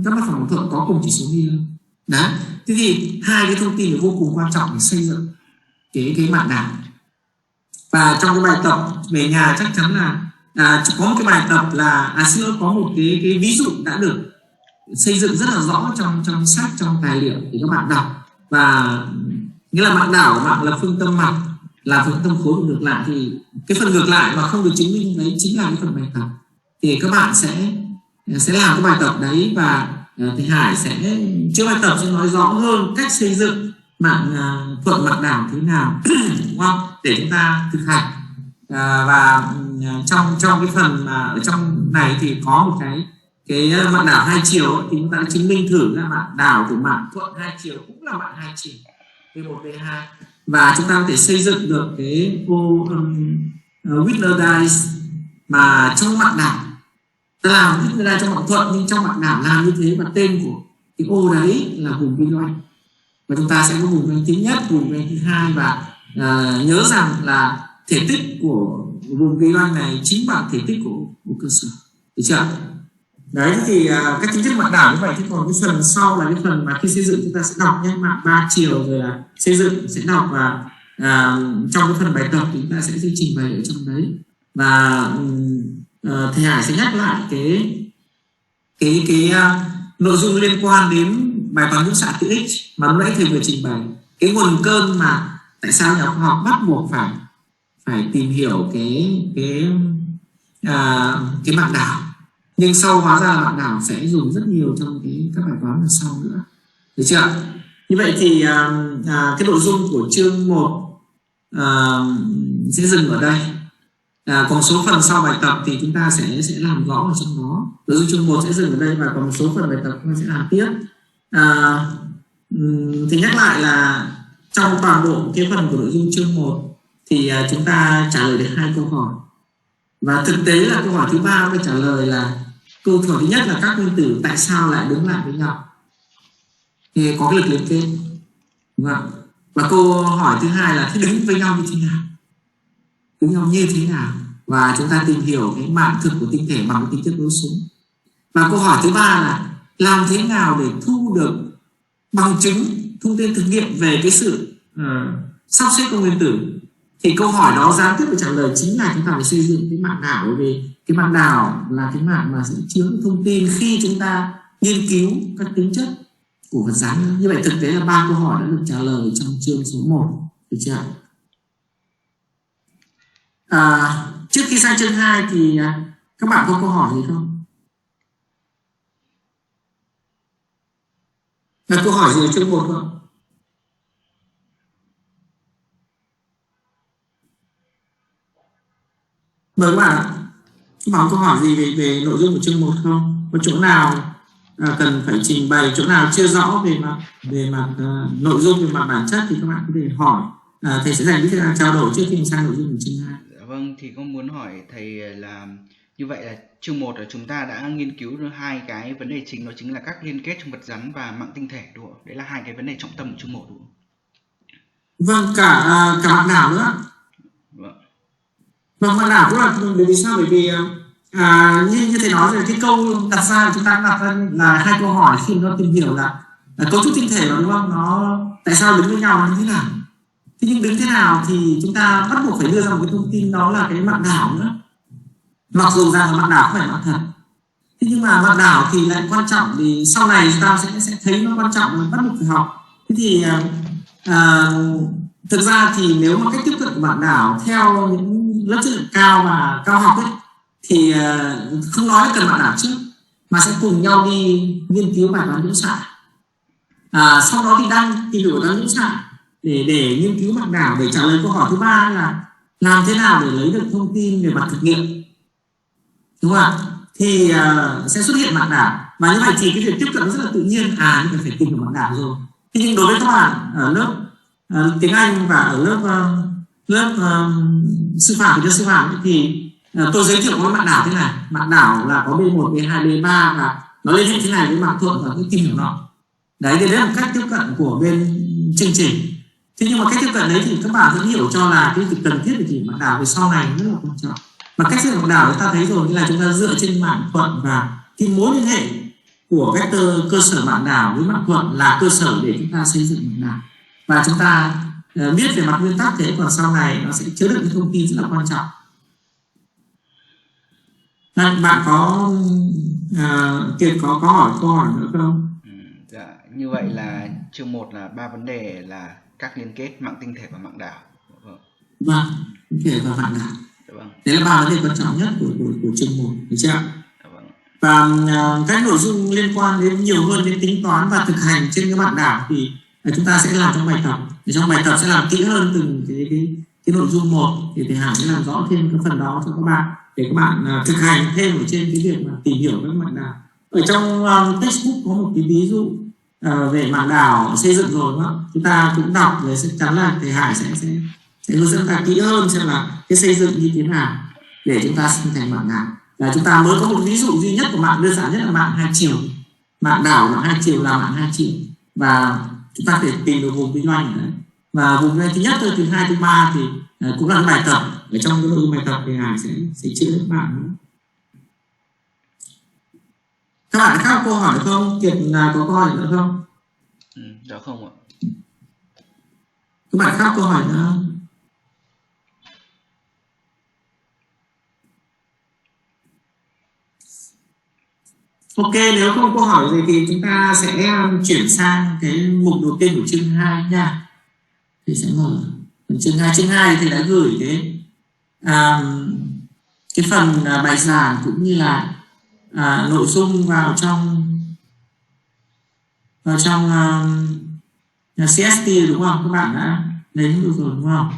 các mặt phẳng mạng thuận có cùng chỉ số Miller. Đấy. Thế thì hai cái thông tin vô cùng quan trọng để xây dựng cái mạng đảo. Và trong cái bài tập về nhà chắc chắn là có một cái bài tập là có một cái ví dụ đã được xây dựng rất là rõ trong sách, trong tài liệu để các bạn đọc. Và nghĩa là mạng đảo của mạng là phương tâm mặt, là phương tâm khối ngược lại, thì cái phần ngược lại mà không được chứng minh đấy chính là cái phần bài tập. Thì các bạn sẽ làm cái bài tập đấy, và thầy Hải sẽ trước bài tập sẽ nói rõ hơn cách xây dựng mạng thuận mạng đảo thế nào đúng không, để chúng ta thực hành. Và trong cái phần mà ở trong này thì có một cái mạng đảo hai chiều ấy, thì chúng ta đã chứng minh thử là mạng đảo của mạng thuận hai chiều cũng là mạng hai chiều V1, V2, và chúng ta có thể xây dựng được cái ô Whitner dice mà trong mạng đảo. Ta làm Whitner dice trong mạng thuận, nhưng trong mạng đảo làm như thế, và tên của cái ô đấy là vùng vi loanh. và chúng ta sẽ có vùng quanh thứ nhất, vùng quanh thứ hai, và nhớ rằng là thể tích của vùng vi loanh này chính bằng thể tích của cơ sở, được chưa? Đấy thì các tính chất mạng đảo như vậy. Thế còn cái phần sau là cái phần mà khi xây dựng chúng ta sẽ đọc nhé, mạng 3 chiều rồi là xây dựng sẽ đọc, và trong cái phần bài tập thì chúng ta sẽ trình bày ở trong đấy. Và thầy Hải sẽ nhắc lại cái nội dung liên quan đến bài toán nhiễu xạ từ x mà lúc nãy thầy vừa trình bày, cái nguồn cơn mà tại sao nhà khoa học bắt buộc phải tìm hiểu cái mạng đảo, nhưng sau hóa ra là mạng đảo sẽ dùng rất nhiều trong các bài toán lần sau nữa, được chưa? Như vậy thì cái nội dung của chương 1 sẽ dừng ở đây. Còn số phần sau bài tập thì chúng ta sẽ làm rõ ở trong đó. Nội dung chương 1 sẽ dừng ở đây, và còn một số phần bài tập chúng ta sẽ làm tiếp. Thì nhắc lại là trong toàn bộ cái phần của nội dung chương 1 thì chúng ta trả lời được 2 câu hỏi, và thực tế là câu hỏi thứ 3 phải trả lời là câu hỏi thứ nhất là các nguyên tử tại sao lại đứng lại với nhau, thì có cái lực liên kết, đúng không? Và câu hỏi thứ hai là thế đứng với nhau như thế nào, đứng nhau như thế nào, và chúng ta tìm hiểu cái mạng thực của tinh thể bằng cái tính chất đối xứng. Và câu hỏi thứ ba là làm thế nào để thu được bằng chứng, thông tin thực nghiệm về cái sự sắp xếp các nguyên tử. Thì câu hỏi đó gián tiếp phải trả lời chính là chúng ta phải xây dựng cái mạng đảo, bởi vì cái mạng đảo là cái mạng mà sẽ chứa thông tin khi chúng ta nghiên cứu các tính chất của vật rắn. Như vậy thực tế là 3 câu hỏi đã được trả lời trong chương số 1, được chưa? Trước khi sang chương 2 thì các bạn có câu hỏi gì không? Là câu hỏi gì ở chương 1 không? Mời các bạn. Các bạn có câu hỏi gì về nội dung của chương 1 không? Có chỗ nào cần phải trình bày, chỗ nào chưa rõ về mặt nội dung, về mặt bản chất thì các bạn có thể hỏi. Thầy sẽ dành thời gian trao đổi trước khi sang nội dung của chương 2. Dạ vâng, thì con muốn hỏi thầy là như vậy là chương 1 là chúng ta đã nghiên cứu được 2 cái vấn đề chính, đó chính là các liên kết trong vật rắn và mạng tinh thể, đúng không? Đấy là 2 cái vấn đề trọng tâm của chương 1, đúng không? Vâng, cả mạng đảo nữa. Vâng, mạng đảo cũng là bởi vì sao? Bởi vì như thầy nói rồi, cái câu đặt ra chúng ta đặt ra là 2 câu hỏi khi nó tìm hiểu là cấu trúc tinh thể, đúng không? Nó tại sao đứng với nhau như thế nào? Thế nhưng đứng thế nào thì chúng ta bắt buộc phải đưa ra một cái thông tin, đó là cái mạng đảo nữa. Mặc dù rằng là mạng đảo không phải mạng thật, thế nhưng mà mạng đảo thì lại quan trọng, thì sau này chúng ta sẽ thấy nó quan trọng, mình bắt buộc phải học. Thế thì thực ra thì nếu mà cách tiếp cận của mạng đảo theo những lớp chất lượng cao và cao học ấy, thì không nói là cần mạng đảo trước, mà sẽ cùng nhau đi nghiên cứu bài toán nhiễu xạ. Sau đó thì đang tìm hiểu bài toán nhiễu xạ để nghiên cứu mạng đảo, để trả lời câu hỏi thứ 3 là làm thế nào để lấy được thông tin về mặt thực nghiệm, đúng không ạ? Thì sẽ xuất hiện mạng đảo, và như vậy thì cái việc tiếp cận rất là tự nhiên. Nhưng phải tìm được mạng đảo rồi. Thế nhưng đối với các bạn ở lớp tiếng Anh và ở lớp sư phạm, thì sư phạm thì tôi giới thiệu với mạng đảo thế này. Mạng đảo là có B1, B2, B3 và nó liên hệ thế này với mạng thuận và cái tìm hiểu nó. Đấy là một cách tiếp cận của bên chương trình. Thế nhưng mà cách tiếp cận đấy thì các bạn vẫn hiểu cho là cái việc cần thiết để tìm mạng đảo về sau này rất là quan trọng. Mà cách xây dựng mạng đảo chúng ta thấy rồi, như là chúng ta dựa trên mạng thuận và cái mối liên hệ của vector cơ sở mạng đảo với mạng thuận là cơ sở để chúng ta xây dựng mạng đảo. Và chúng ta biết về mặt nguyên tắc, thế còn sau này nó sẽ chứa đựng cái thông tin rất là quan trọng. Bạn có Kiệt có hỏi câu hỏi nữa không? Dạ, như vậy là chương 1 là 3 vấn đề là các liên kết, mạng tinh thể và mạng đảo. Vâng, tinh thể và mạng đảo. Vâng. Đấy là 3 vấn đề quan trọng nhất của chương 1, được chưa? Và các nội dung liên quan đến nhiều hơn đến tính toán và thực hành trên cái mạng đảo thì chúng ta sẽ làm trong bài tập. Thì trong bài tập sẽ làm kỹ hơn từng cái nội dung một, thì thầy Hải sẽ làm rõ thêm cái phần đó cho các bạn, để các bạn thực hành thêm ở trên cái việc mà tìm hiểu các mạng đảo. Ở trong textbook có một cái ví dụ về mạng đảo xây dựng rồi, đúng không? Chúng ta cũng đọc rồi, chắc chắn là thầy Hải sẽ hướng dẫn ta kỹ hơn xem là cái xây dựng như thế nào để chúng ta sinh thành mạng đảo. Là chúng ta mới có một ví dụ duy nhất của mạng, đơn giản nhất là mạng 2 chiều. Mạng đảo mạng 2 chiều là mạng 2 chiều, và chúng ta phải tìm được vùng kinh doanh đấy. Và vùng kinh doanh thứ nhất, thứ hai, thứ ba thì cũng là cái bài tập. Ở trong cái nội dung bài tập thì Hải sẽ chia với các bạn nữa. Các bạn khác có câu hỏi được không? Kiệt có câu hỏi nữa không? Dạ không ạ. Các bạn khác câu hỏi nữa không? Ok, nếu không câu hỏi gì thì chúng ta sẽ chuyển sang cái mục đầu tiên của chương 2 nha. Thì sẽ mở chương 2. Chương 2 thì đã gửi cái phần bài giảng cũng như là nội dung vào trong CST đúng không? Các bạn đã lấy được rồi đúng không?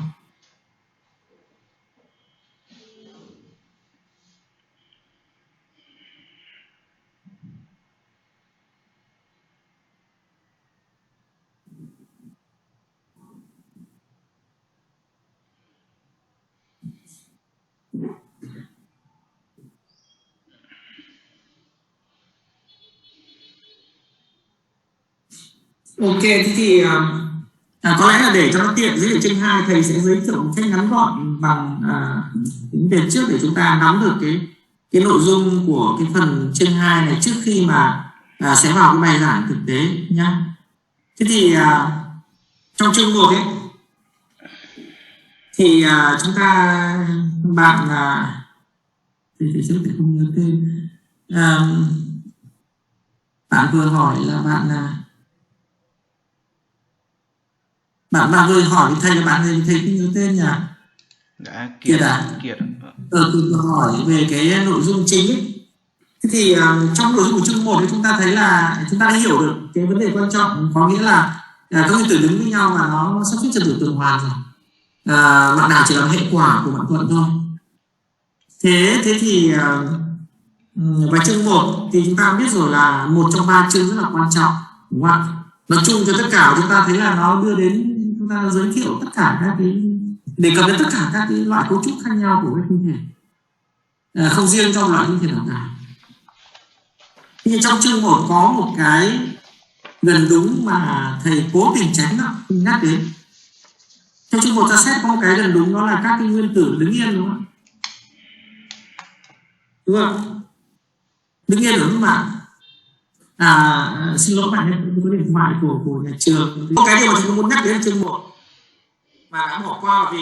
Ok, thế thì có lẽ là để cho nó tiện giới thiệu chương 2, thầy sẽ giới thiệu một cách ngắn gọn bằng những việc trước để chúng ta nắm được cái nội dung của cái phần chương 2 này trước khi mà sẽ vào cái bài giảng thực tế nhá. Thế thì trong chương 1 ấy thì chúng ta bạn thì sẽ không nhớ tên, bạn vừa hỏi là bạn vừa hỏi thầy là bạn thầy không nhớ tên nhỉ? Đã Kiệt Kiệt Kiệt hỏi về cái nội dung chính ấy. Thế thì trong nội dung của chương 1 ấy, chúng ta thấy là chúng ta đã hiểu được cái vấn đề quan trọng, có nghĩa là các nguyên tử đứng với nhau và nó sắp xếp trật tự tuần hoàn rồi. Mạng nào chỉ là hệ quả của mạng thuận thôi. Thế thì và chương 1 thì chúng ta biết rồi là một trong 3 chương rất là quan trọng, đúng không ạ? Nói chung cho tất cả chúng ta thấy là nó đưa đến, chúng ta giới thiệu tất cả các cái, đề cập đến tất cả các cái loại cấu trúc khác nhau của cái tinh thể, không riêng trong loại tinh thể nào cả. Nhưng trong chương 1 có một cái gần đúng mà thầy cố tình tránh không nhắc đến. Trong chương 1 ta xét có một cái gần đúng, đó là các cái nguyên tử đứng yên, đúng không? Đúng không? Đứng yên ở mức mạng. Xin lỗi bạn nhé, có điện thoại của nhà trường. Có cái điều mà chúng tôi muốn nhắc đến chương 1 mà đã bỏ qua, vì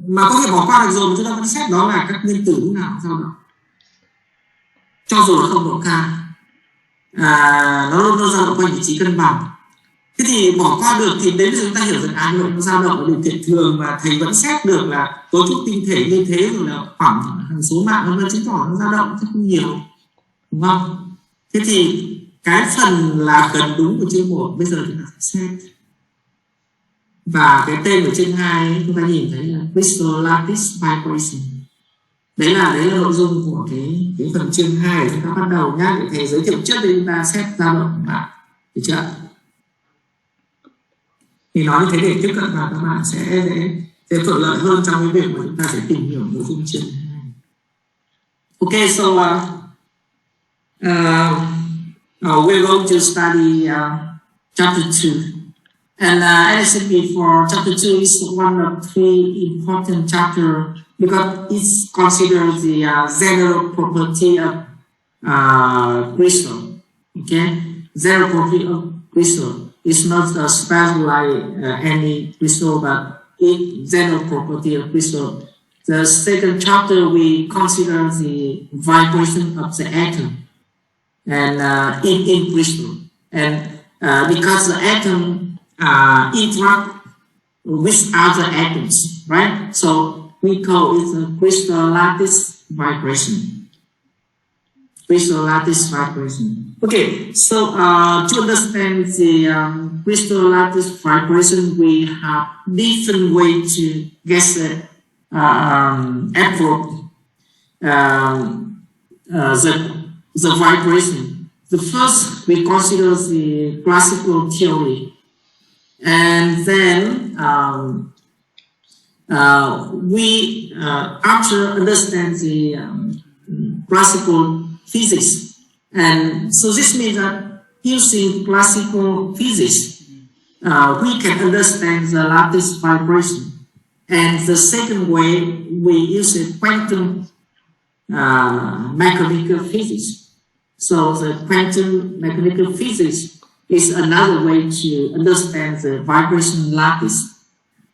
mà có thể bỏ qua được rồi mà chúng ta vẫn xét, đó là các nguyên tử lúc nào dao động, cho dù là không độ K, nó luôn dao động quanh vị trí cân bằng. Thế thì bỏ qua được thì đến giờ chúng ta hiểu rằng nó dao động ở điều kiện thường, mà thầy vẫn xét được là cấu trúc tinh thể như thế, rồi là khoảng số mạng nó chứng tỏ nó dao động rất không nhiều, đúng không? Thế thì cái phần là gần đúng của chương 1 bây giờ chúng ta sẽ xét. Và cái tên của chương 2 chúng ta nhìn thấy là crystal lattice vibration. Đấy là nội dung của cái phần chương 2 chúng ta bắt đầu nhá, để thầy giới thiệu trước để chúng ta xét dao động của bạn, được chưa? Thì nói như thế để tiếp cận vào các bạn sẽ thuận lợi hơn trong cái việc mà chúng ta sẽ tìm hiểu nội dung chương 2. Okay, so we're going to study chapter 2. And as I said before, chapter 2 is one of 3 important chapters because it's considered the general property of crystal. Okay, general property of crystal. It's not special like any crystal, but it's general property of crystal. The second chapter we consider the vibration of the atom and in crystal, and because the atom interact with other atoms, right? So we call it a crystal lattice vibration. Crystal lattice vibration. Okay, so to understand the crystal lattice vibration, we have different ways to guess the approach the vibration. The first we consider the classical theory. And then we after understand the classical physics, and so this means that using classical physics, we can understand the lattice vibration. And the second way, we use a quantum mechanical physics. So the quantum mechanical physics is another way to understand the vibration lattice.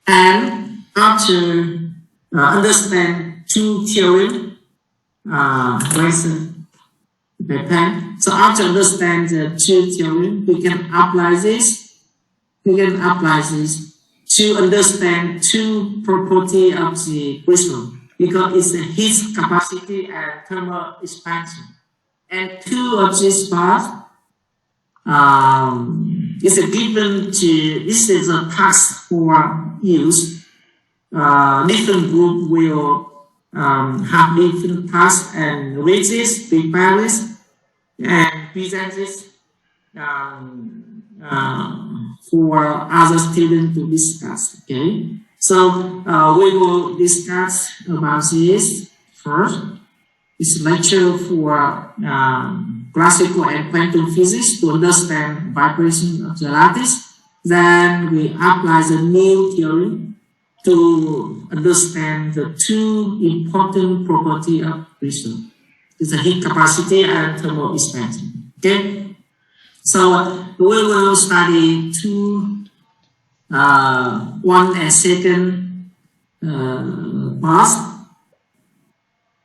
And after understand two theory, so after understand the two theory, we can apply this. We can apply this to understand two property of the crystal, because it's the heat capacity and thermal expansion. And two of these parts is a given to, this is a task for use. Different group will have different tasks and read this, prepare this, and present this for other students to discuss. Okay, so we will discuss about this first. It's a lecture for classical and quantum physics to understand vibration of the lattice. Then we apply the new theory to understand the two important property of crystal. It's the heat capacity and thermal expansion. Okay, so we will study one and second parts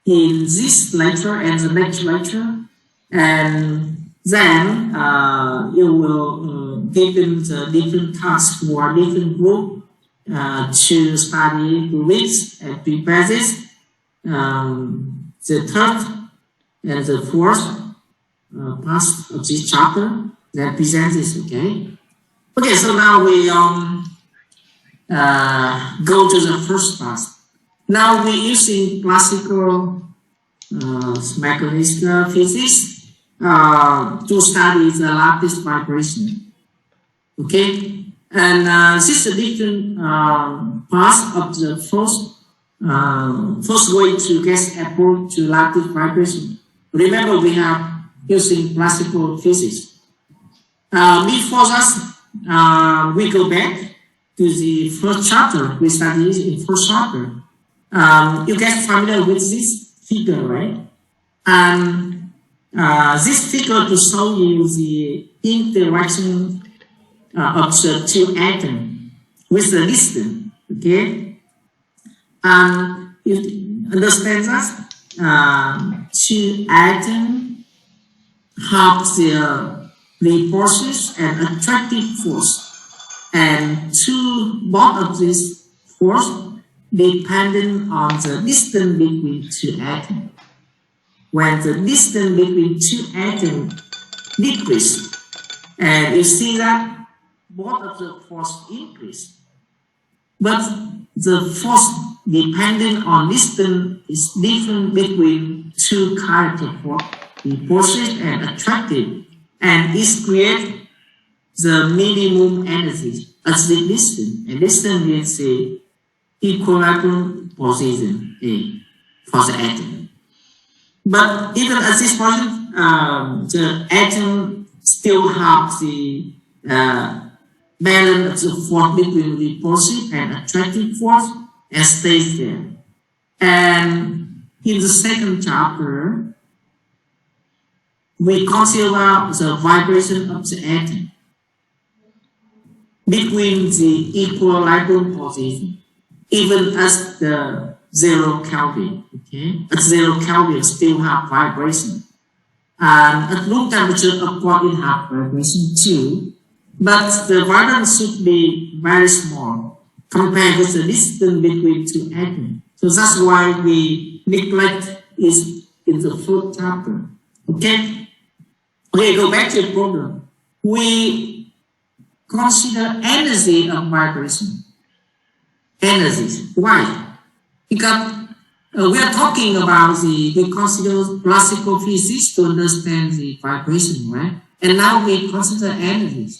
in this lecture and the next lecture, and then you will given the different tasks for different group to study, to read and prepare this. The third and the fourth part of this chapter that presents this. Okay, so now we go to the first part. Now we're using classical mechanical physics to study the lattice vibration. Okay, and this is a different part of the first way to get approach to lattice vibration. Remember, we have using classical physics. Before that, we go back to the first chapter. We studied in first chapter. You get familiar with this figure, right? And this figure to show you the interaction of the two atoms with the distance. Okay, and you understand that two atoms have their repulsive and attractive force, and both of these force dependent on the distance between two atoms. When the distance between two atoms decrease, and you see that both of the force increase, but the force dependent on distance is different between two character force, repulsive and attractive, and it creates the minimum energy at the distance. And distance means the equilibrium position for the atom. But even at this point, the atom still have the balance of force between repulsive and attractive force and stays there. And in the second chapter, we consider the vibration of the atom between the equilibrium position, even at the 0 Kelvin. Okay, at 0 Kelvin still have vibration, and at room temperature, of course, it have vibration too. But the vibration should be very small compared with the distance between two atoms. So that's why we neglect it in the fourth chapter. Okay, go back to the problem. We consider energy of vibration. Energy. Why? Because we are talking about we consider classical physics to understand the vibration, right? And now we consider energy.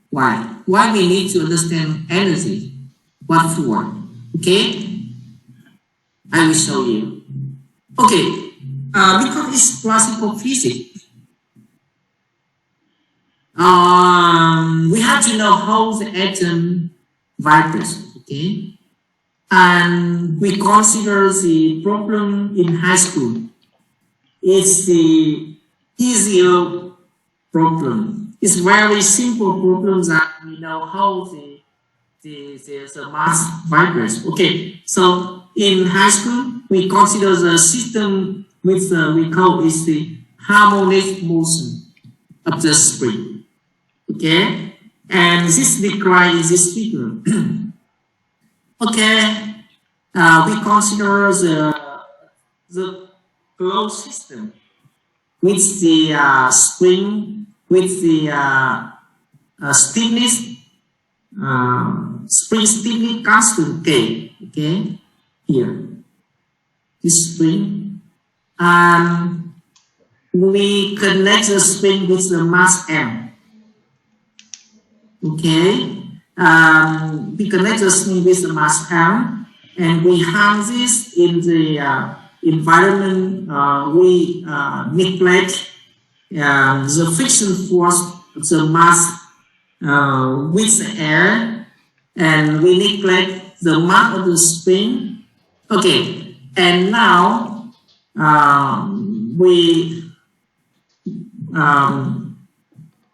Why? Why we need to understand energy? What for? Okay? I will show you. Okay, because it's classical physics. We have to know how the atom vibrates, okay? And we consider the problem in high school. It's the easier problem. It's very simple problem that we know how the mass vibrates. Okay, so in high school, we consider the system with we call is the harmonic motion of the spring. Okay, and this describes this figure. Okay, we consider the closed system with the spring with the stiffness. Spring stiffness constant K, okay, here, this spring, and we connect the spring with the mass M, okay, we connect the spring with the mass M, and we have this in the environment. We neglect the friction force of the mass with the air, and we neglect the mass of the spring. Okay, and now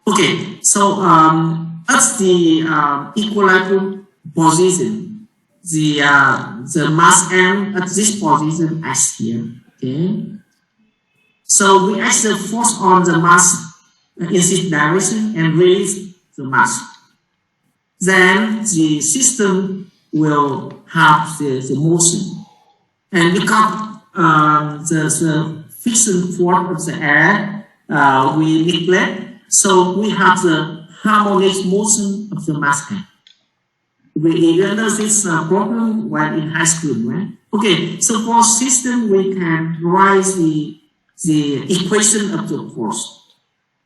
okay, so at the equilibrium position, the mass M at this position acts here. Okay, so we act the force on the mass in this direction and release the mass. Then the system will have the motion, and because the friction force of the air we neglect, so we have the harmonic motion of the mass. We learned this problem when in high school, right? Okay, so for system we can write the equation of the force.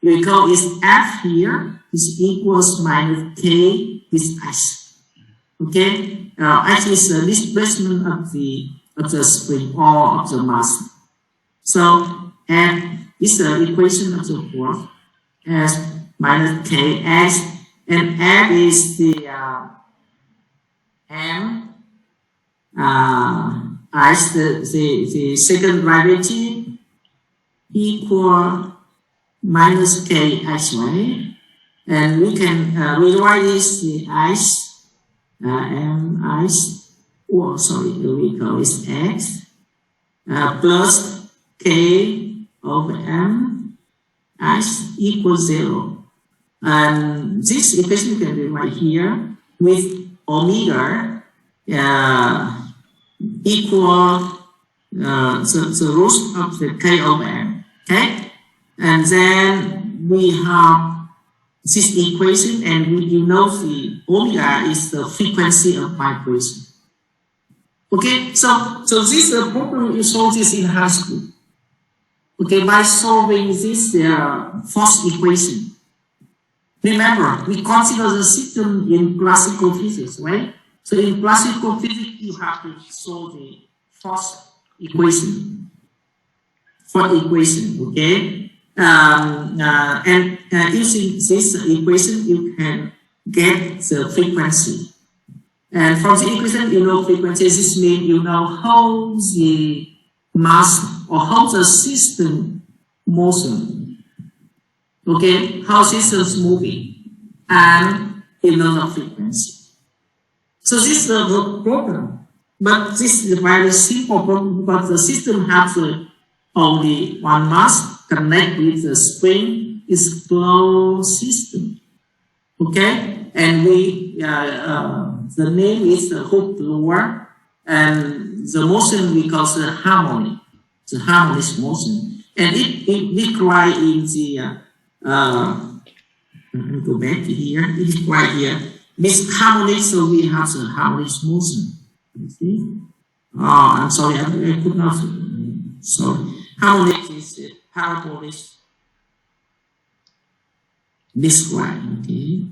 We call it F here is equals minus K with H. Okay, H is the displacement of the spring or of the mass. So F is the equation of the force as minus Kh, and F is the M as the second derivative equal minus Kh, right? And we can rewrite this the ice M ice, or sorry, we call it X plus K over M ice equals 0. And this equation can be right here with omega equal the root of the K over M. Okay, and then we have this equation, and we know the omega is the frequency of vibration. Okay, so this problem you solve this in high school. Okay, by solving this force equation. Remember, we consider the system in classical physics, right? So in classical physics, you have to solve the force equation. Okay? And using this equation, you can get the frequency. And from the equation, you know frequency. This means you know how the mass or how the system motion. Okay, how systems moving, and you know the frequency. So this is the problem, but this is a very simple problem because the system has only one mass connect with the spring. Is closed system. Okay, and we the name is the hook lower, and the motion we call the harmonic motion, and it requires in the let me go back to here. It is right here. This harmonic, so we have the harmonic motion. You see? Oh, I'm sorry, I could not. Sorry, harmonic is parabolic describe. Okay,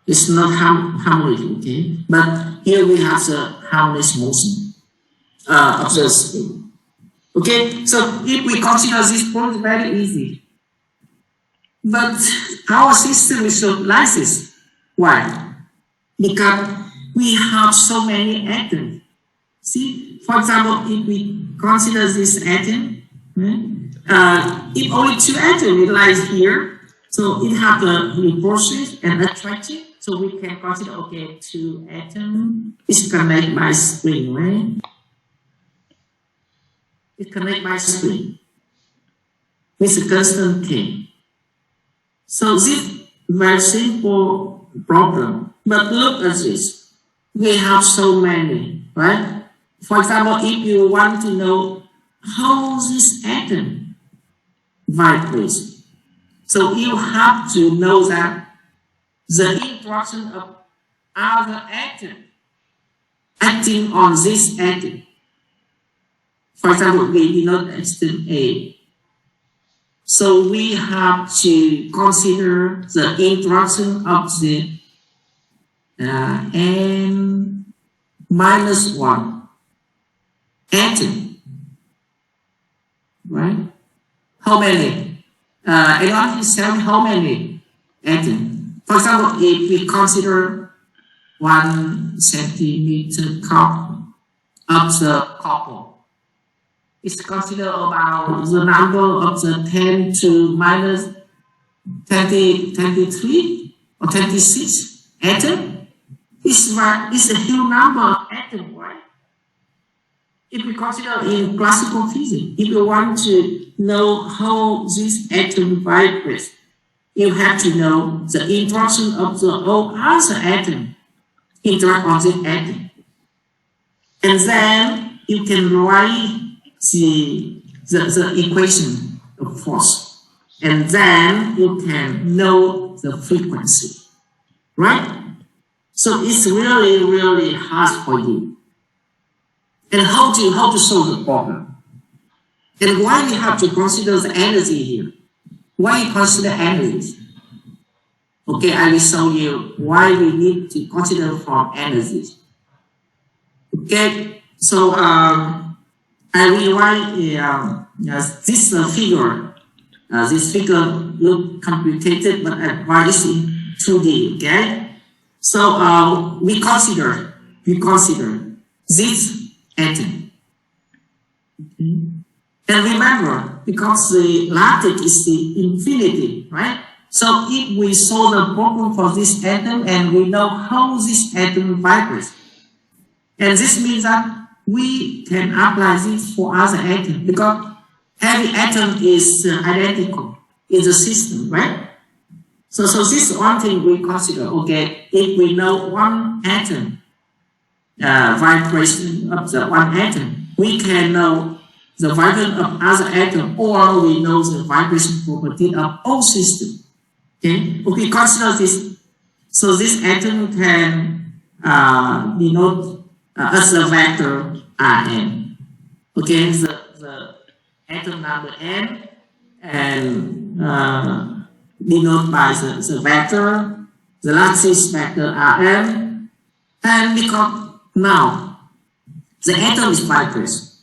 it's not harmonic. Okay, but here we have the harmonic motion of the spring. Okay, so if we consider this point, very easy. But our system is so like this. Why? Because we have so many atoms. See, for example, if we consider this atom, if only 2 atoms lies here, so it has a repulsive and attractive. So we can consider, okay, 2 atoms is connected by string, right? It connected by string with a constant K. So this very simple problem. But look at this. We have so many, right? For example, if you want to know how this atom vibrates, so you have to know that the interaction of other atoms acting on this atom. For example, we denote atom A. So we have to consider the interaction of the n minus 1 atom, right? How many? Anyone can tell me how many atoms? For example, if we consider 1 centimeter cup of the copper, it's considered about the number of the 10 to minus 23 or 26 atom. It's a huge number of atoms, right? If we consider in classical physics, if you want to know how this atom vibrates, you have to know the interaction of the all other atom interact on this atom. And then you can write the equation of force. And then you can know the frequency. Right? So it's really, really hard for you. And how to solve the problem? And why we have to consider the energy here? Why you consider energy? Okay, I will show you why we need to consider from energy. Okay, so I will write this figure. This figure looks complicated, but I write it in 2D. Okay, so we consider this atom. Okay. And remember, because the lattice is the infinity, right? So if we solve the problem for this atom and we know how this atom vibrates, and this means that we can apply this for other atoms because every atom is identical in the system, right? So this is one thing we consider. Okay, if we know one atom vibration of the one atom, we can know the vibration of other atom, or we know the vibration property of all systems. Okay, we consider this. So this atom can denote as a vector Rn. Okay, the atom number n and denoted by the vector, the lattice vector Rn, and because now the atom is vibrating.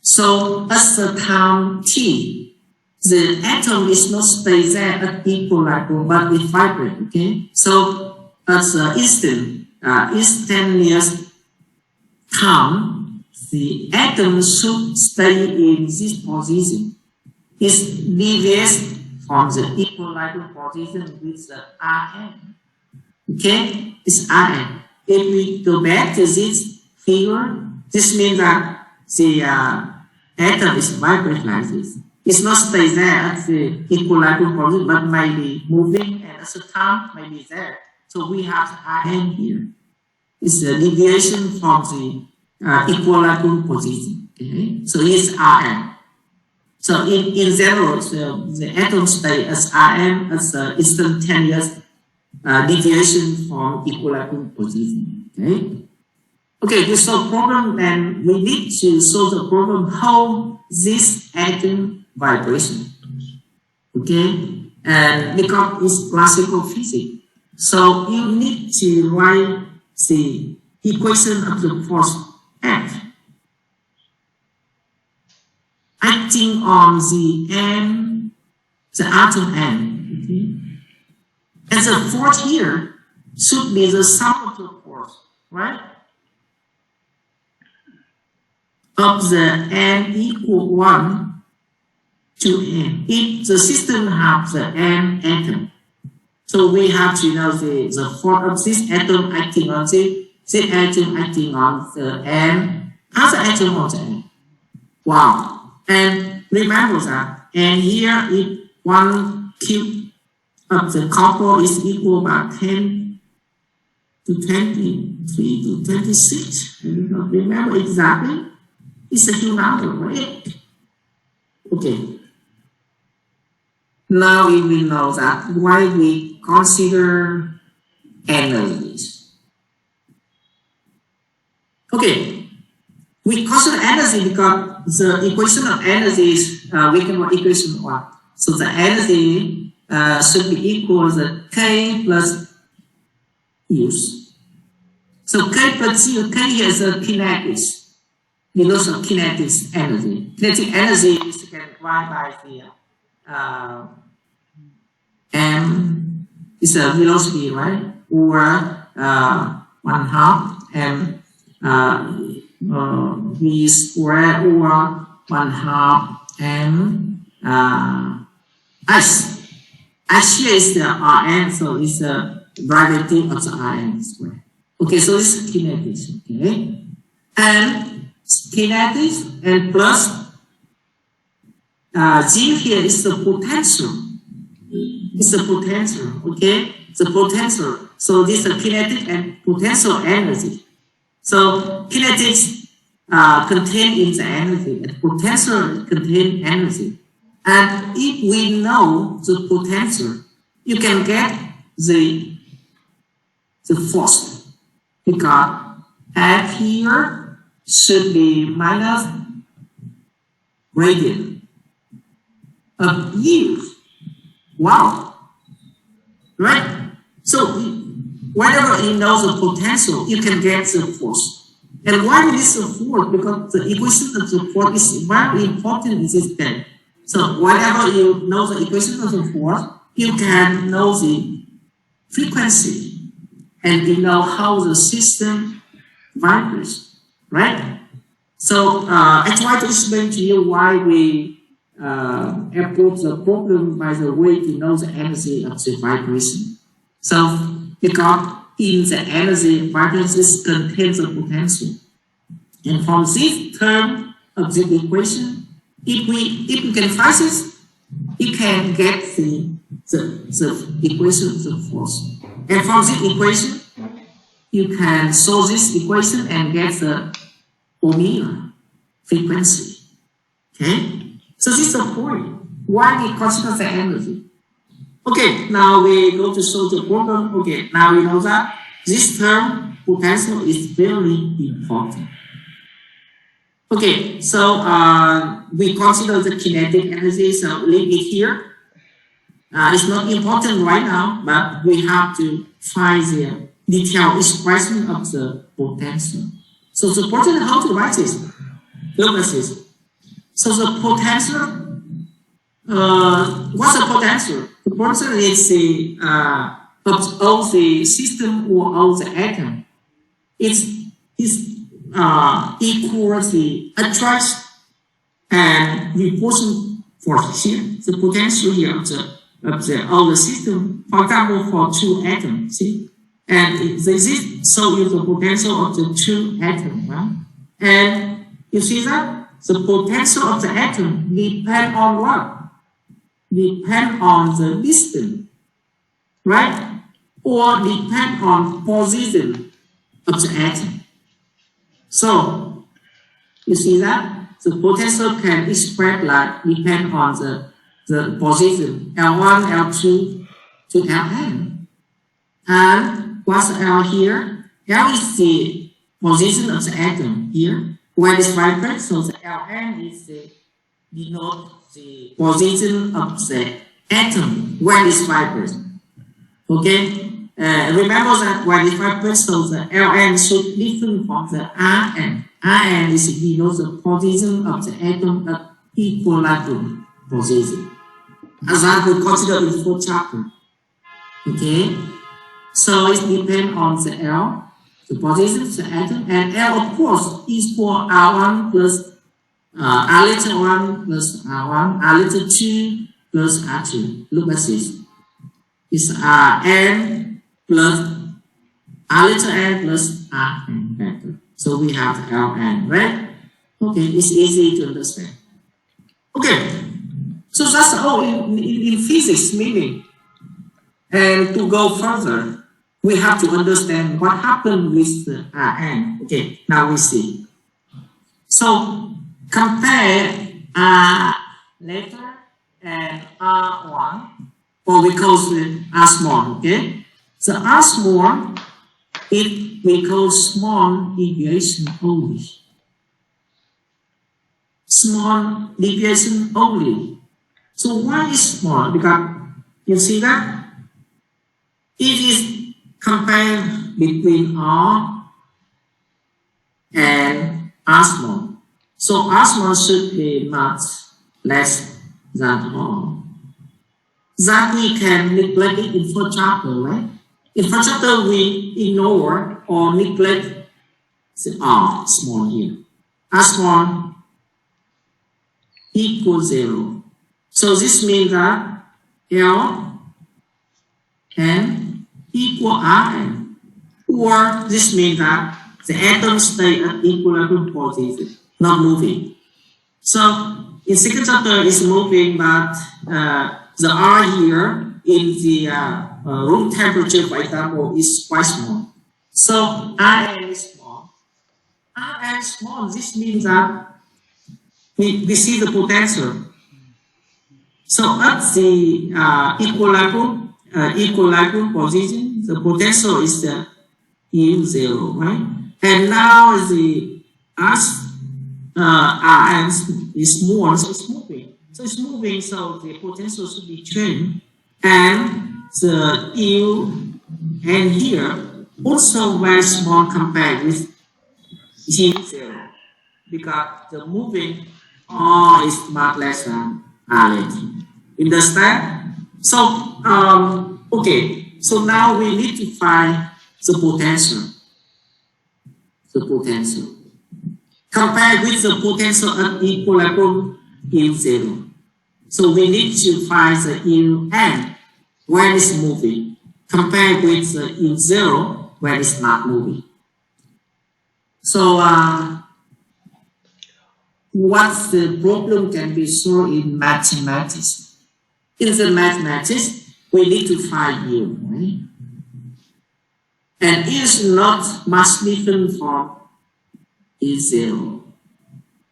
So as the time t, the atom is not stay there at equilibrium, but it vibrates. Okay, so as the instantaneous time, the atom should stay in this position. It deviates from the equilibrium position with the Rn. Okay, it's Rn. If we go back to this figure, this means that the atom is vibrating like this. It's not stay there at the equilibrium position, but might be moving, and at the time might be there. So we have Rn here. It's a deviation from the equilibrium position. Okay, so it's Rn. So in general, the atom stay as Rn as the instantaneous deviation from equilibrium position. Okay. Okay, we solve problem, and we need to solve the problem how this atom vibration. Okay, and because it's classical physics, so you need to write the equation of the force F acting on the atom n. Okay. And the force here should be the sum of the force, right? Of the n equal 1 to n. If the system has the n atom, so we have to know the force of this atom acting on this atom acting on the n other atom on the n. Wow. And remember that, and here if 1 cube of the copper is equal by 10 to 23 to 26. I do not remember exactly. It's a huge number, right? Okay. Now we will know that why we consider energies. Okay. We consider energy because the equation of energy is we can write equation 1. So the energy should be equal to K plus U. So K plus U, K here is the kinetics. We know some kinetics energy. Kinetic energy is divided by the m is a velocity, right? Or 1/2 m v square or 1/2 m s. S here is the Rn, so it's the derivative of the Rn square. Okay, so this is kinetics, okay? And kinetics and plus G here is the potential. It's the potential, okay? The potential. So this is kinetic and potential energy. So kinetics contain in the energy and potential contain energy. And if we know the potential, you can get the force, because F here should be minus gradient of U. Wow, right? So whenever you know the potential, you can get the force. And why is the force? Because the equation of the force is very important in this case. So whenever you know the equation of the force, you can know the frequency and you know how the system vibrates, right? So I try to explain to you why we approach the problem by the way to know the energy of the vibration. So because in the energy, vibrations contains the potential. And from this term of the equation, if we can find this, you can get the equation of the force. And from this equation, you can solve this equation and get the omega frequency. Okay? So this is the point. Why we consider the energy. Okay, now we go to solve the problem. Okay, now we know that this term potential is very important. Okay, so we consider the kinetic energy, so leave it here. It's not important right now, but we have to find the detailed expression of the potential. So the potential, how to write this? Look at this. So the potential, what's the potential? The potential is the of the system or of the atom. It's equals the attraction and repulsion force here. The potential here of the system, for example, for two atoms, see? And so is the potential of the two atoms, right? And you see that the potential of the atom depends on what? Depend on the distance, right? Or depend on position of the atom. So you see that the potential can express like depend on the position L1, L2 to Ln. And what's L here? L is the position of the atom here. When it's vibrate, so the Ln is the denote the position of the atom when it's vibrate. Okay? Remember that when it vibrates, so the Ln should different from the Rn. Rn is denote the position of the atom at equilibrium position. as I will consider in fourth chapter. Okay, so it depends on the L, the position, the atom, and L of course is for R1 plus R little 1 plus R1, R little 2 plus R2. Look at this. It's Rn plus R little n plus Rn vector. So we have Ln, right? Okay, it's easy to understand. Okay, so that's all in physics meaning. And to go further, we have to understand what happened with the Rn. Okay, now we see. So compare R letter and R1, or we call it R small, okay? So R small, it we call small deviation only. Small deviation only. So why is small? Because you see that it is compared between R and R small. So R small should be much less than R. That we can neglect it in first chapter, right? In first chapter we ignore or neglect the R small here. R small equals 0. So this means that L n equal Rn. Or this means that the atoms stay at equilibrium position, not moving. So in second chapter is moving, but the R here in the room temperature, for example, is quite small. So Rn is small. Rn is small. This means that we see the potential. So at the equilibrium position, the potential is U0, right? And now the Rn is small, so it's moving. So it's moving, so the potential should be changed. And the U and here also very small compared with G0, because the moving R is much less than R. Understand? So okay, so now we need to find the potential. The potential. Compared with the potential at equilibrium U0. So we need to find the Un when it's moving, compared with the U0 when it's not moving. So what the problem can be solved in mathematics? In the mathematics, we need to find U, right? And it is not much different from E0.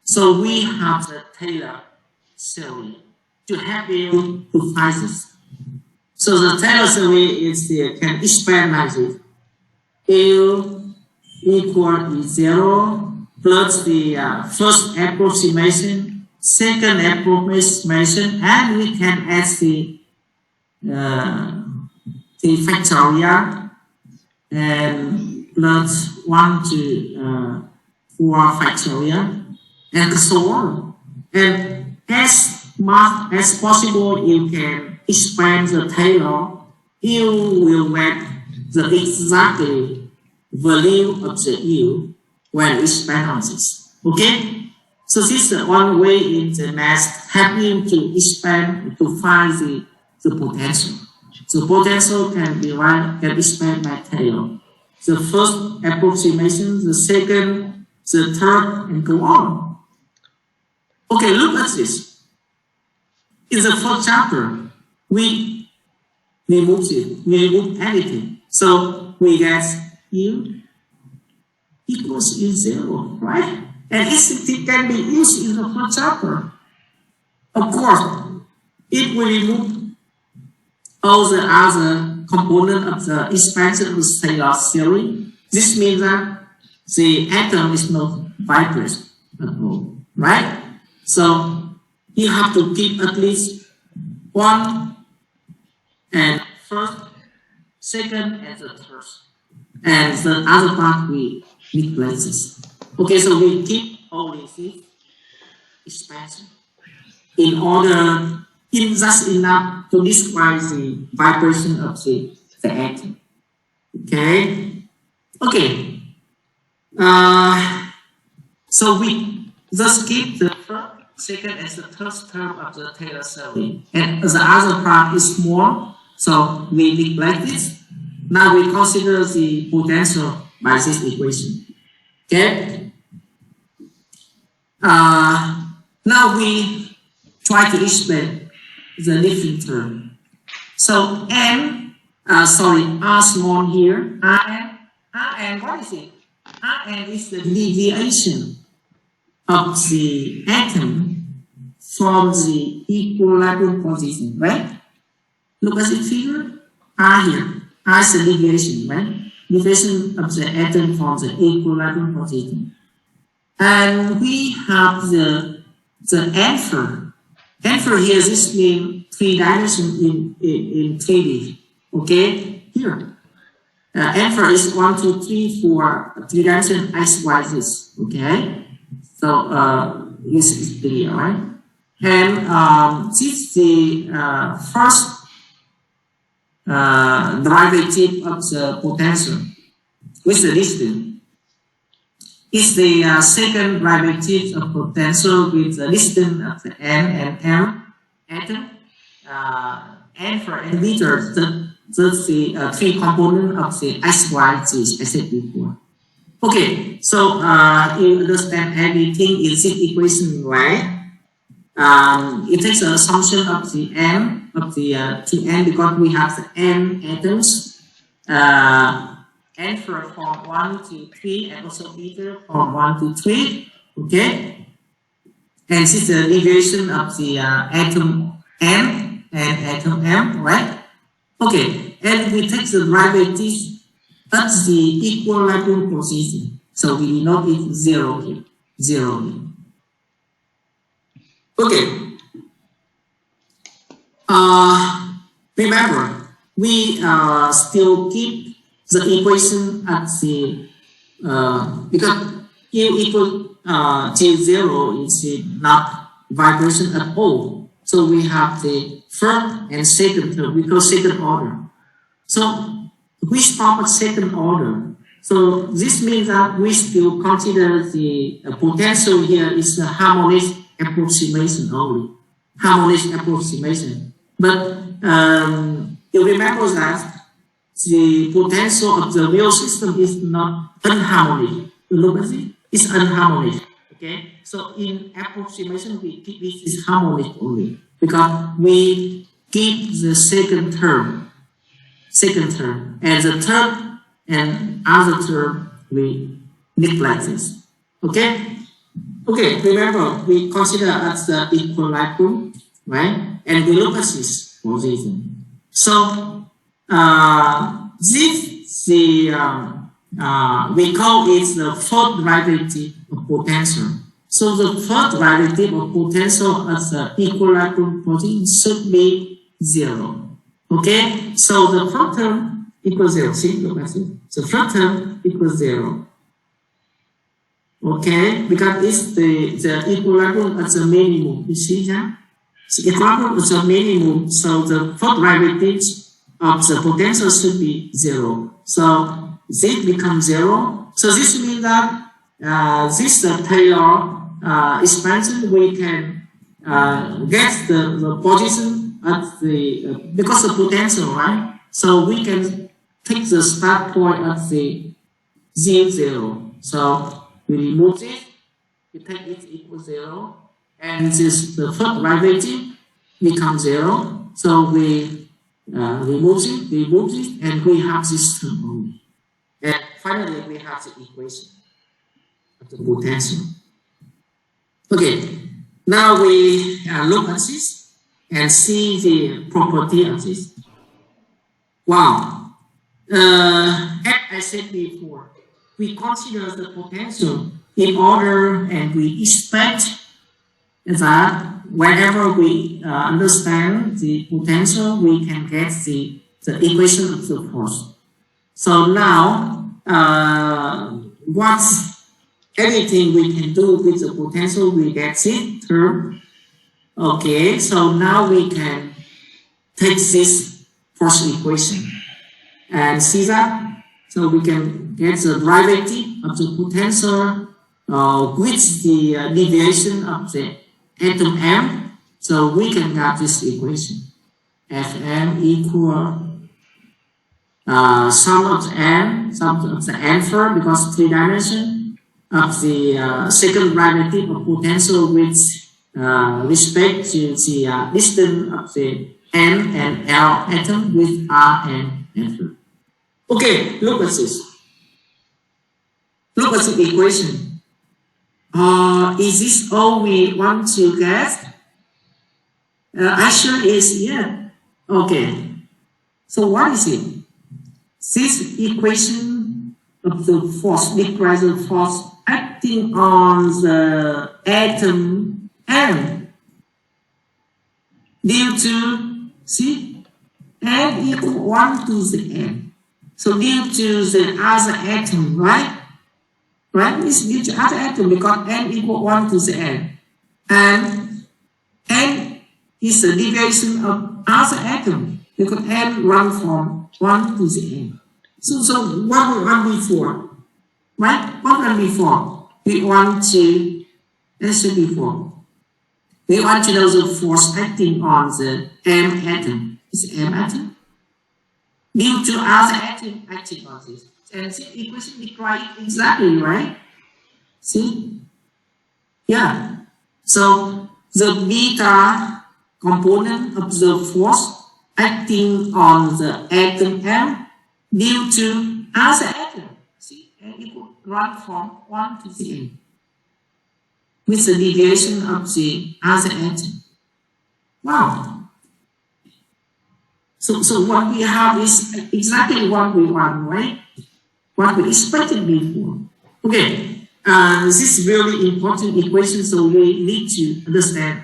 So we have the Taylor theory to help you to find this. So the Taylor theory is can expand like this. U equal E0 plus the first approximation, second approximation, and we can add the factorial and plus 1 to 4 factorial and so on. And as much as possible, you can expand the Taylor. You will get the exactly value of the U when you expand on this. Okay? So this is one way in the math help you to expand to find the potential. The potential can be can expand by Taylor. The first approximation, the second, the third, and go on. Okay, look at this. In the first chapter, we remove it, we remove anything. So we get U equals U0, right? And it can be used in the first chapter. Of course, if we remove all the other components of the expansion of the Taylor theory, this means that the atom is not vibrant at all, right? So you have to keep at least one and first, second, and the third. And the other part we neglect this. Okay, so we keep only this expansion in order is just enough to describe the vibration of the atom. Okay. Okay. So we just keep the first, second, and the third term of the Taylor series, and the other part is small, so we neglect it. Now we consider the potential by this equation. Okay. Now we try to explain the different term. So R small here, Rn, what is it? Rn is the deviation of the atom from the equilibrium position, right? Look at the figure, R here. R is the deviation, right? Deviation of the atom from the equilibrium position. And we have the answer. Answer here, this means 3 dimensions in 3D. Okay, here. Answer is 1, 2, 3, 4, 3 dimensions x, y, z. Okay, so this is clear, right? And this is the first derivative of the potential with the distance. Is the second derivative of potential with the distance of the n and m atom. N for n meters, that's the 3 components of the x, y, z, I said before. Okay, so you understand everything in this equation, right? It takes an assumption of the n, of the Tn, because we have the n atoms. N from 1 to 3, and also beta from 1 to 3. Okay, and this is the deviation of the atom N and atom M, right? Okay, and we take the derivative at the equilibrium position. So we denote it 0 here. 0 here. Okay. Remember, we still keep the equation at the because U equal T0 is not vibration at all. So we have the first and second term, we call second order. So we stop at second order. So this means that we still consider the potential here is the harmonic approximation only. Harmonic approximation. But you remember that the potential of the real system is not unharmonic. You look at it, it's unharmonic. Okay, so in approximation we keep it is harmonic only because we keep the second term, and the third and other term we neglect this. Okay, okay. Remember we consider as the equilibrium, right? And we look at this position. So this the we call it the fourth derivative of potential. So the fourth derivative of potential as the equilibrium position should be 0. Okay, so the first term equals 0. See, look at it. The first term equals 0. Okay, because it's the equilibrium at the minimum. You see that? The equilibrium at the minimum. So the fourth derivative of the potential should be 0. So this becomes 0. So this means that this Taylor expansion we can get the position at the because of potential, right? So we can take the start point at the Z0. So we remove it, we take it equals 0, and this the first derivative becomes 0. So we remove it, and we have this term only. And finally, we have the equation of the potential. Okay, now we look at this and see the property of this. Wow. As I said before, we consider the potential in order, and we expect that whenever we understand the potential, we can get the equation of the force. So now, what's anything we can do with the potential, we get this term Okay, so now we can take this force equation and see that. So we can get the derivative of the potential with the deviation of the atom M. So we can get this equation. Fm equal sum of the answer, because 3 dimension of the second derivative of potential with respect to the distance of the N and L atom with R and answer. Okay, look at this. Look at the equation. Is this all we want to get? Answer is yeah. Okay. So what is it? This equation of the force, equation force acting on the atom M due to, see, N equal 1 to the N. So due to the other atom, right? Right? It's due to other atom because N equal 1 to the N. And N is the deviation of other atom because N runs from 1 to the N. So what we want before? Right? What we want before? We want to, let's say before. We want to know the force acting on the M atom. It's M atom. Due to other atom acting on this. And this equation requires exactly, right? See? Yeah. So the beta component of the force acting on the atom M due to other atom. See? And it will run from 1 to the N with the deviation of the other atom. Wow. So what we have is exactly what we want, right? What we expected before. Okay, this is really important equation, so we need to understand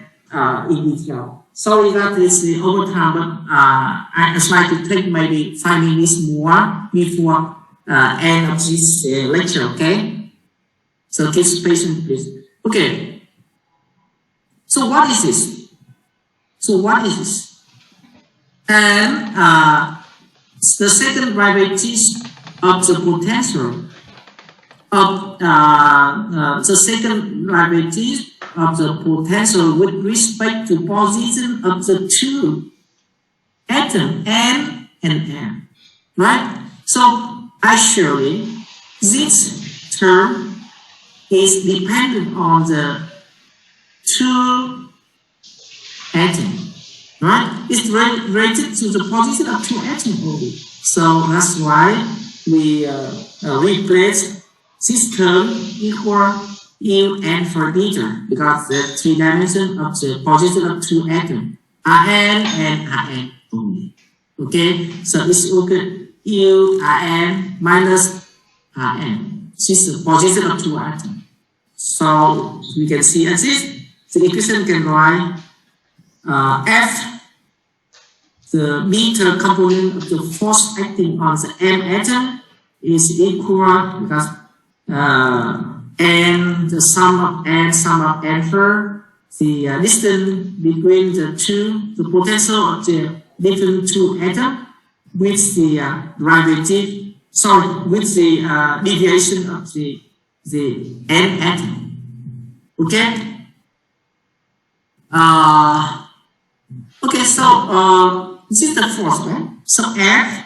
in detail. Sorry that it's over time, but I try to take maybe 5 minutes more before end of this lecture, okay? So keep patient, please. Okay. So what is this? And the second derivative of the potential of the second derivative of the potential with respect to position of the two atoms N and M, right? So actually, this term is dependent on the two atoms, right? It's related to the position of two atoms only. So that's why we replace this term equal U N for liter, because the 3 dimensions of the position of two atoms are N and Rn only. Okay, so it's equal U Rn minus Rn. This is the position of two atoms. So we can see as this, the equation can write F, the beta component of the force acting on the M atom, is equal because N, the sum of N for the distance between the two, the potential of the different two atoms with the derivative, with the deviation of the N atom. Okay? Okay, so this is the force, right? So F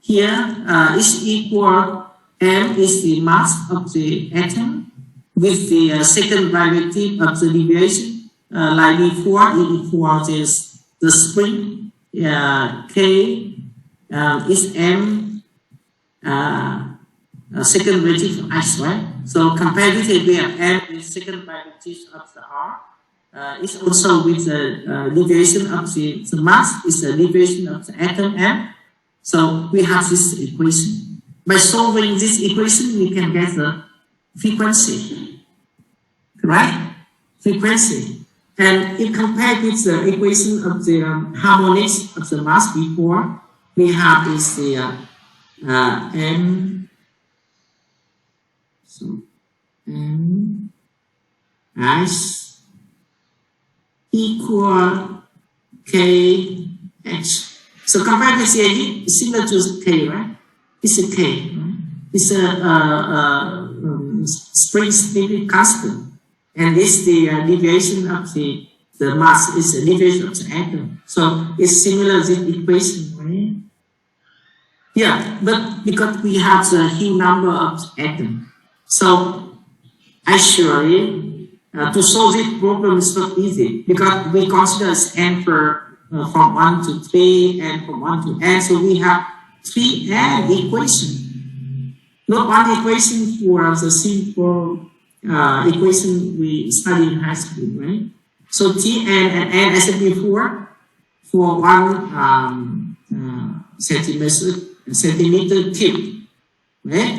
here is equal, M is the mass of the atom with the second derivative of the deviation. Like before, it equals the spring. K is M second derivative of X, right? So comparatively, we have M is second derivative of the R. It's also with the deviation of the mass is the deviation of the atom M. So we have this equation. By solving this equation, we can get the frequency, right? Frequency. And if compared with the equation of the harmonics of the mass before, we have is the M. So M S equal KH. So compared with CH is similar to K, right? It's a K, right? It's a spring stability constant, and it's the deviation of the mass. It's a deviation of the atom. So it's similar to the equation, right? Yeah, but because we have the huge number of atoms, so actually to solve this problem is not easy because we consider n from 1 to 3 and from 1 to n. So we have 3n equation. Not one equation for the simple equation we studied in high school, right? So Tn and n, as I said before, for 1 centimeter cube, right?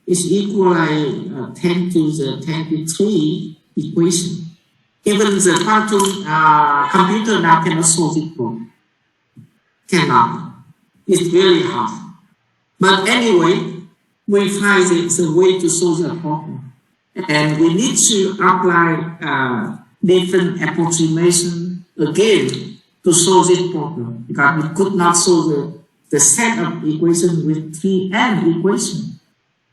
Is equal like 10 to the 23 equation. Even the quantum computer now cannot solve it problem. Cannot. It's really hard. But anyway, we find the way to solve the problem. And we need to apply different approximation again to solve this problem. Because we could not solve the set of equations with 3n equation.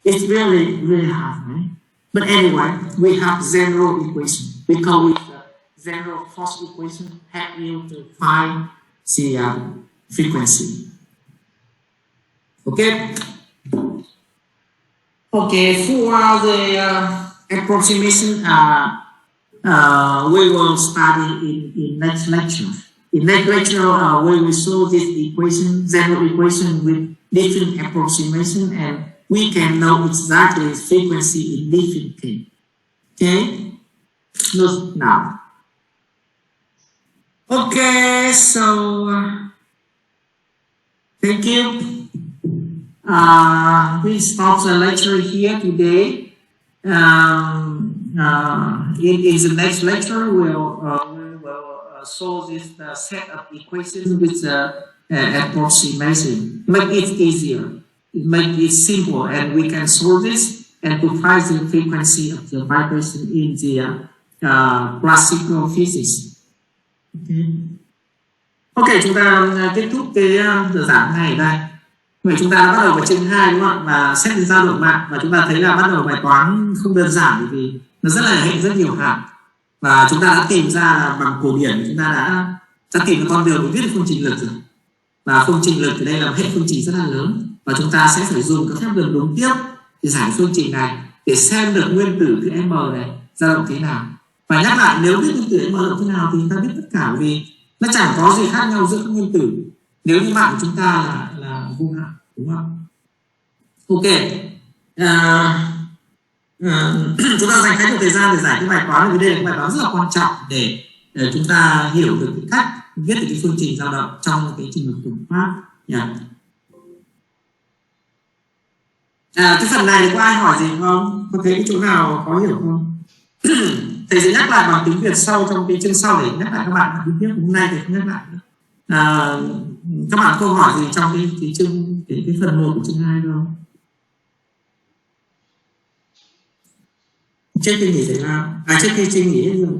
It's really, really hard, right? But anyway, we have zero equation. We call it the zero force equation, help you to find the frequency. Okay? Okay, for the approximation, we will study in next lecture. In next lecture, we will solve this equation, zero equation with different approximation, and we can know exactly frequency in different case. Okay? Look now. Okay, so thank you. We stop the lecture here today. In the next lecture, we will solve this set of equations with approximation. Make it easier. Make it simple, and we can solve this and to find the frequency of the vibration in the classical physics. Ok, chúng ta kết thúc cái giờ giảng này đây. Vậy chúng ta đã bắt đầu vào chương 2 đúng không ạ? Và xét đến dao động mạng, và chúng ta thấy là bắt đầu bài toán không đơn giản vì nó rất là hệ rất nhiều hạng. Và chúng ta đã tìm ra là bằng cổ điển, chúng ta đã tìm được con đường để viết được phương trình lực rồi. Và phương trình lực ở đây là một hệ phương trình rất là lớn, và chúng ta sẽ phải dùng các phép đường đúng tiếp để giải phương trình này để xem được nguyên tử cái m này dao động thế nào. Và nhắc lại, nếu biết nguyên tử m dao động thế nào thì chúng ta biết tất cả, vì nó chẳng có gì khác nhau giữa các nguyên tử nếu như mạng của chúng ta là vô hạn, đúng không? Ok, chúng ta dành khá nhiều thời gian để giải cái bài toán, vì đây là cái bài toán rất là quan trọng để chúng ta hiểu được cái cách viết được cái phương trình dao động trong cái trình độ tổng quát. Cái phần này có ai hỏi gì không? Có thấy cái chỗ nào khó hiểu không? Thầy sẽ nhắc lại bằng tiếng Việt sau trong cái chương sau để nhắc lại các bạn tiếng Việt. Hôm nay thì không nhắc lại nữa. Các bạn câu hỏi gì trong cái phần 1 của chương 2 không? Trước khi nghỉ giải lao, trước khi chương nghỉ hết rồi.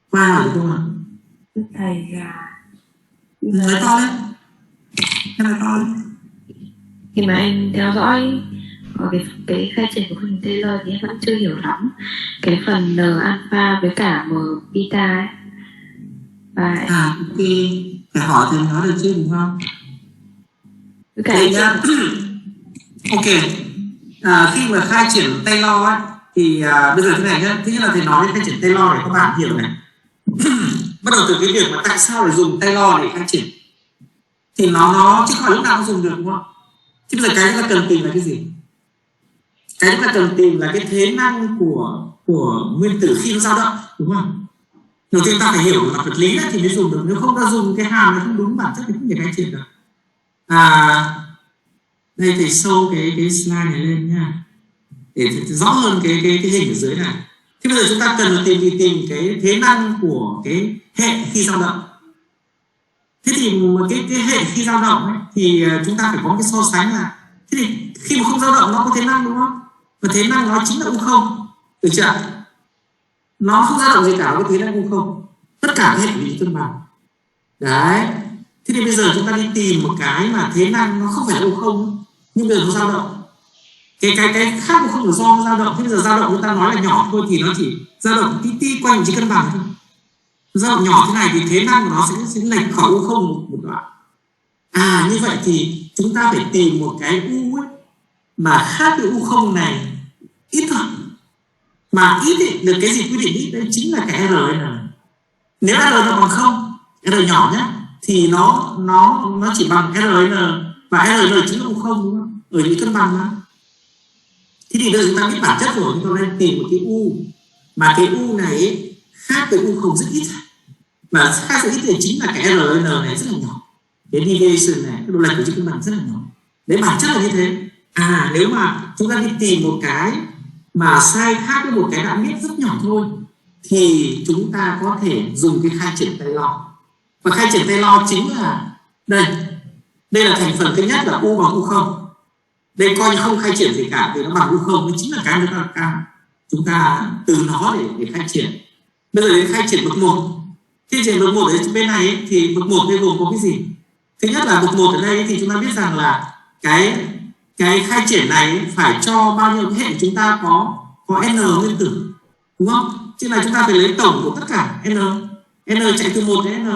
Qua hỏi không ạ? Thầy nói to lên, em nói to lên. khi mà anh theo dõi cái khai triển của phương trình Taylor thì em vẫn chưa hiểu lắm cái phần N alpha với cả M beta ấy. Và khi phải hỏi thì nói được chứ đúng không? với cả ok, khi mà khai triển Taylor ấy thì bây giờ thế này nhá, thứ nhất là thầy nói khai triển Taylor để các bạn hiểu này. Bắt đầu từ cái việc mà tại sao phải dùng Taylor để khai triển thì nó chứ không phải lúc nào cũng dùng được, đúng không? Chứ bây giờ cái chúng ta cần tìm là cái gì? Cái chúng ta cần tìm là cái thế năng của nguyên tử khi nó dao động, đúng không? Đầu tiên ta phải hiểu là vật lý thì mới dùng được, nếu không ta dùng cái hàm này không đúng bản chất thì không thể khai triển được. Đây thầy show cái slide này lên nha, để rõ hơn cái hình ở dưới này. Thế bây giờ chúng ta cần tìm cái thế năng của cái hệ khi dao động. Thế thì cái hệ khi dao động ấy, thì chúng ta phải có cái so sánh là thế thì khi mà không dao động nó có thế năng đúng không? Và thế năng nó chính là u không, được chưa? Nó không dao động gì cả, nó có thế năng u không, tất cả hệ vị cân bằng. Đấy, thế thì bây giờ chúng ta đi tìm một cái mà thế năng nó không phải là u không nhưng bây giờ nó dao động. Cái khác cũng không được do nó dao động. Thế bây giờ dao động chúng ta nói là nhỏ thôi thì nó chỉ dao động tí tí quanh vị trí cân bằng thôi. Dao động nhỏ thế này thì thế năng của nó sẽ lệch khỏi u không một đoạn. Như vậy thì chúng ta phải tìm một cái u ấy mà khác với u không này ít thôi. Mà ít ấy, được cái gì quy định ít đấy chính là cái R. Nếu R nó bằng không, R nhỏ nhé, thì nó chỉ bằng RN, và RN chính là u không đúng không? Ở những cân bằng đó. Thế thì bây giờ chúng ta biết bản chất rồi, chúng ta nên tìm một cái u mà cái u này ấy, khác với u không rất ít. Và khác rất ít thì chính là cái RN này rất là nhỏ. Cái deviation này, cái độ lệch của chiếc cân bằng rất là nhỏ. Đấy, bản chất là như thế. Nếu mà chúng ta đi tìm một cái mà sai khác với một cái đã biết rất nhỏ thôi thì chúng ta có thể dùng cái khai triển Taylor. Và khai triển Taylor chính là đây là thành phần thứ nhất là u bằng u không. Đây coi như không khai triển gì cả vì nó bằng u không, nó chính là cái chúng ta từ nó để khai triển. Bây giờ đến khai triển bậc 1. Khai triển bậc 1 ở bên này ấy, thì bậc 1 đây gồm có cái gì? Thứ nhất là bậc 1 ở đây thì chúng ta biết rằng là cái khai triển này phải cho bao nhiêu cái hệ chúng ta có n nguyên tử, đúng không? Chứ này chúng ta phải lấy tổng của tất cả n chạy từ 1 đến n,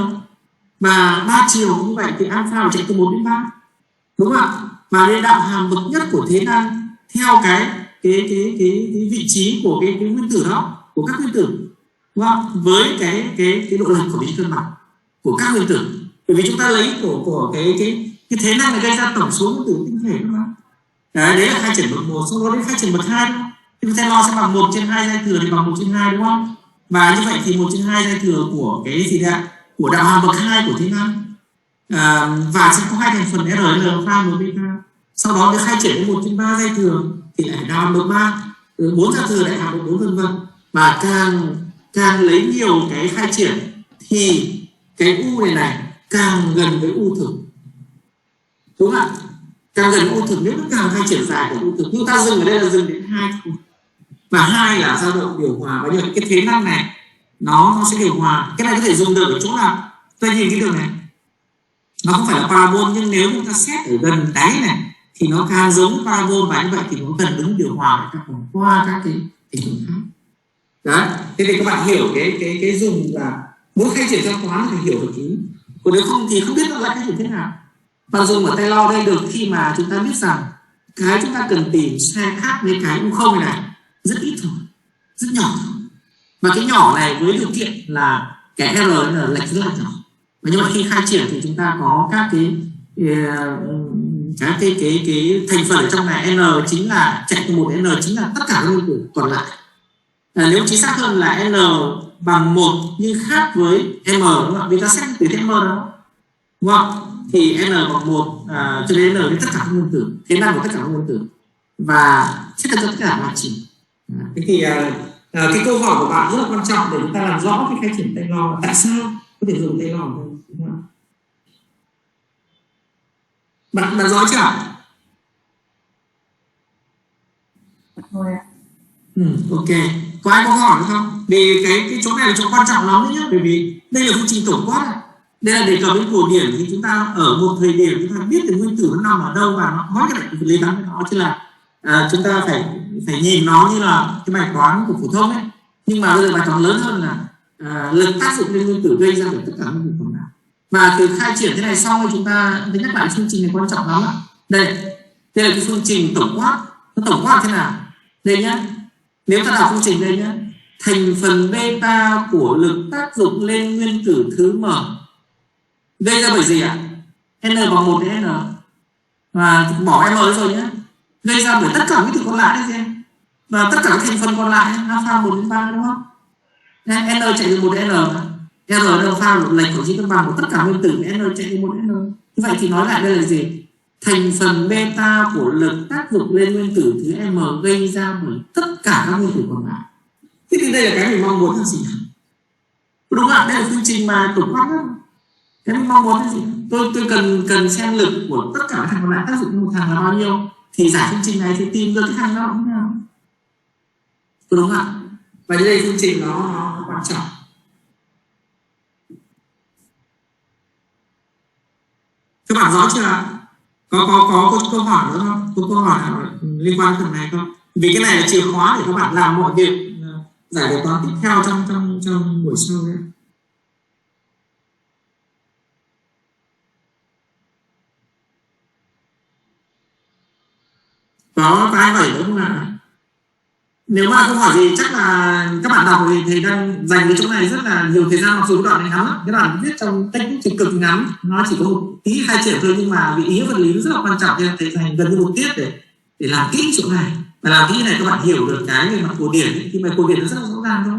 và 3 chiều như vậy thì alpha chạy từ 1 đến 3, đúng không ạ? Và đây đạo hàm bậc nhất của thế năng theo cái vị trí của cái nguyên tử đó, của các nguyên tử, đúng không? Với cái độ lệch của vị trí cân bằng của các nguyên tử. Bởi vì chúng ta lấy của cái thế năng này gây ra tổng số nguyên tử tinh thể, đúng không? Đấy là khai triển bậc 1. Sau đó đến khai triển bậc 2 thì Taylor sẽ bằng 1/2 giai thừa thì bằng 1/2, đúng không? Và như vậy thì 1/2 giai thừa của cái gì đấy, của đạo hàm bậc 2 của thế năng, và sẽ có hai thành phần RN alpha và beta. Sau đó được khai triển đến 1/3 giai thừa thì lại đạo hàm bậc 3, 4 giai thừa lại hàm bậc 4 vân vân. Và càng lấy nhiều cái khai triển thì cái u này càng gần với u thực, đúng không ạ? Càng gần u thực, nếu nó càng khai triển dài của u thực, nhưng ta dừng ở đây là dừng đến 2 thôi. Và 2 là dao động điều hòa, và như vậy cái thế năng này nó sẽ điều hòa. Cái này có thể dùng được ở chỗ nào? Ta nhìn cái đường này nó không phải là parabol, nhưng nếu chúng ta xét ở gần đáy này thì nó càng giống parabol, và như vậy thì nó cần đứng điều hòa qua các cái tình huống khác. Đấy, thế thì các bạn hiểu cái dùng là mỗi khai triển trong toán phải hiểu được ý, còn nếu không thì không biết nó là khai triển thế nào. Và dùng ở Taylor đây được khi mà chúng ta biết rằng cái chúng ta cần tìm sai khác với cái u không này rất ít thôi, rất nhỏ thôi. Và cái nhỏ này với điều kiện là cái R lệch rất là nhỏ. Và nhưng mà khi khai triển thì chúng ta có các cái thành phần ở trong này, n chính là chạy từ 1 đến n chính là tất cả các nguyên tử còn lại. Nếu chính xác hơn là n bằng 1 nhưng khác với m, đúng không ạ? Vì ta xét từ thế m đó, đúng không? Thì n bằng 1 cho đến n với tất cả các nguyên tử, thế năng của tất cả các nguyên tử, và xét được tất cả là chỉ. Thế thì cái câu hỏi của bạn rất là quan trọng để chúng ta làm rõ cái khai triển Taylor, tại sao có thể dùng Taylor, đúng không? Bạn rõ chưa? Thôi ạ. Ok. Có ai có câu hỏi không? Vì cái chỗ này là chỗ quan trọng lắm đấy nhé. Bởi vì đây là phương trình tổng quát. Đây là đề cập đến cổ điển thì chúng ta ở một thời điểm chúng ta biết được nguyên tử nó nằm ở đâu và nó có cái đặc lý lắm với nó, chứ là chúng ta phải nhìn nó như là cái bài toán của phổ thông ấy. Nhưng mà bây giờ bài toán lớn hơn là lực tác dụng lên nguyên tử gây ra được tất cả nguyên tử còn lại. Và từ khai triển thế này xong thì chúng ta nhắc lại phương trình này quan trọng lắm ạ. Đây là cái phương trình tổng quát. Nó tổng quát thế nào? Đây nhá. Nếu ta đọc phương trình đây nhá, thành phần beta của lực tác dụng lên nguyên tử thứ m gây ra bởi gì ạ? N bằng 1 đến n, và bỏ m rồi nhé, gây ra bởi tất cả nguyên tử còn lại đấy gì, và tất cả các thành phần còn lại alpha 1 đến 3, đúng không? Nên n chạy từ 1 đến n, r alpha là lệch của chia cân bằng của tất cả nguyên tử, n chạy từ 1 đến n. Như vậy thì nói lại đây là gì? Thành phần beta của lực tác dụng lên nguyên tử thứ m gây ra bởi tất cả các nguyên tử còn lại. Thế thì đây là cái mình mong muốn là gì? Đúng không ạ? Đây là phương trình mà tổng quát đó. Cái mình mong muốn là gì? Tôi cần xem lực của tất cả các thằng còn lại tác dụng một thằng là bao nhiêu, thì giải phương trình này thì tìm được cái thằng đó cũng nào, đúng không ạ? Và đây phương trình nó quan trọng. Các bạn rõ chưa ạ? Có câu hỏi nữa không? Có câu hỏi nào liên quan đến phần này không? Vì cái này là chìa khóa để các bạn làm mọi việc giải bài toán tiếp theo trong buổi sau đấy. Có ai hỏi nữa không ạ? Nếu mà không hỏi gì chắc là các bạn đọc thì thầy đang dành cái chỗ này rất là nhiều thời gian, mặc dù cái đoạn này ngắn lắm, cái đoạn viết trong textbook thì cực ngắn, nó chỉ có một tí 2 triệu thôi, nhưng mà vì ý vật lý nó rất là quan trọng nên thầy dành gần như một tiết để làm kỹ chỗ này. Và làm kỹ này các bạn hiểu được cái về mặt cổ điển ấy. Thì bài cổ điển nó rất là rõ ràng thôi.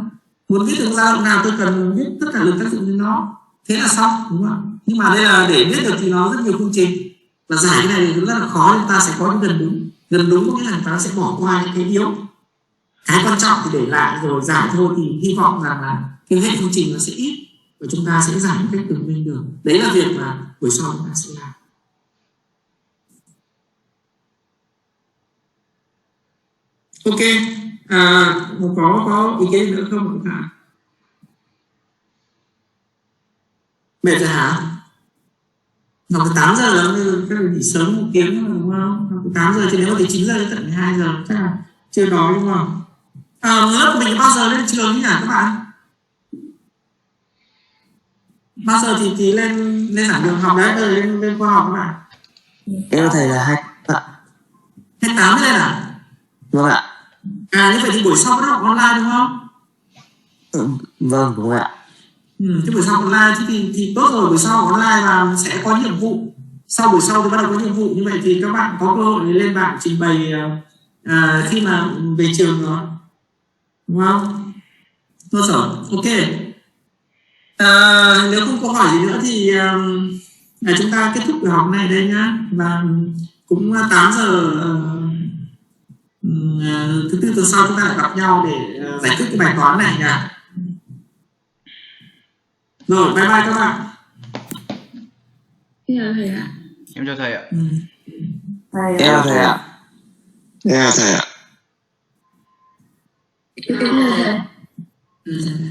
Muốn viết được dao động nào tôi cần viết tất cả lực tác dụng đến nó, thế là xong, đúng không ạ? Nhưng mà đây là để viết được thì nó rất nhiều phương trình, và giải cái này thì rất là khó, nên ta sẽ có những gần đúng. Gần đúng có nghĩa là ta sẽ bỏ qua những cái yếu, cái quan trọng thì để lại rồi giải thôi. Thì hy vọng rằng là cái hệ phương trình nó sẽ ít và chúng ta sẽ giải một cách tường minh được. Đấy là việc mà buổi sau chúng ta sẽ làm. Ok, có ý kiến nữa không các bạn? Mệt rồi hả? Học từ 8 giờ là các bạn nghỉ sớm một tiếng rồi, đúng không? Học từ 8 giờ cho đến từ 9 giờ đến tận 12 giờ chắc là chưa đói, đúng không? Lớp của mình bao giờ lên trường nhỉ các bạn? Bao giờ thì lên giảng đường học đấy, lên khoa học các bạn? Em thầy là 2 ạ. 28 mới lên à? Vâng ạ. Như vậy thì buổi sau bắt học online đúng không? Vâng đúng ạ. Cái buổi sau online thì tốt rồi, buổi sau online và sẽ có nhiệm vụ. Sau buổi sau thì bắt đầu có nhiệm vụ, như vậy thì các bạn có cơ hội lên bảng trình bày khi mà về trường rồi, đúng không? Tốt rồi, ok. Nếu không có hỏi gì nữa thì chúng ta kết thúc buổi học này đây nhá. Và cũng 8 giờ thứ tư tuần sau chúng ta lại gặp nhau để giải quyết cái bài toán này nhỉ. Rồi, bye bye các bạn. Chào thầy ạ. Em chào thầy ạ. Em chào thầy ạ. Em thầy ạ. Em chào thầy.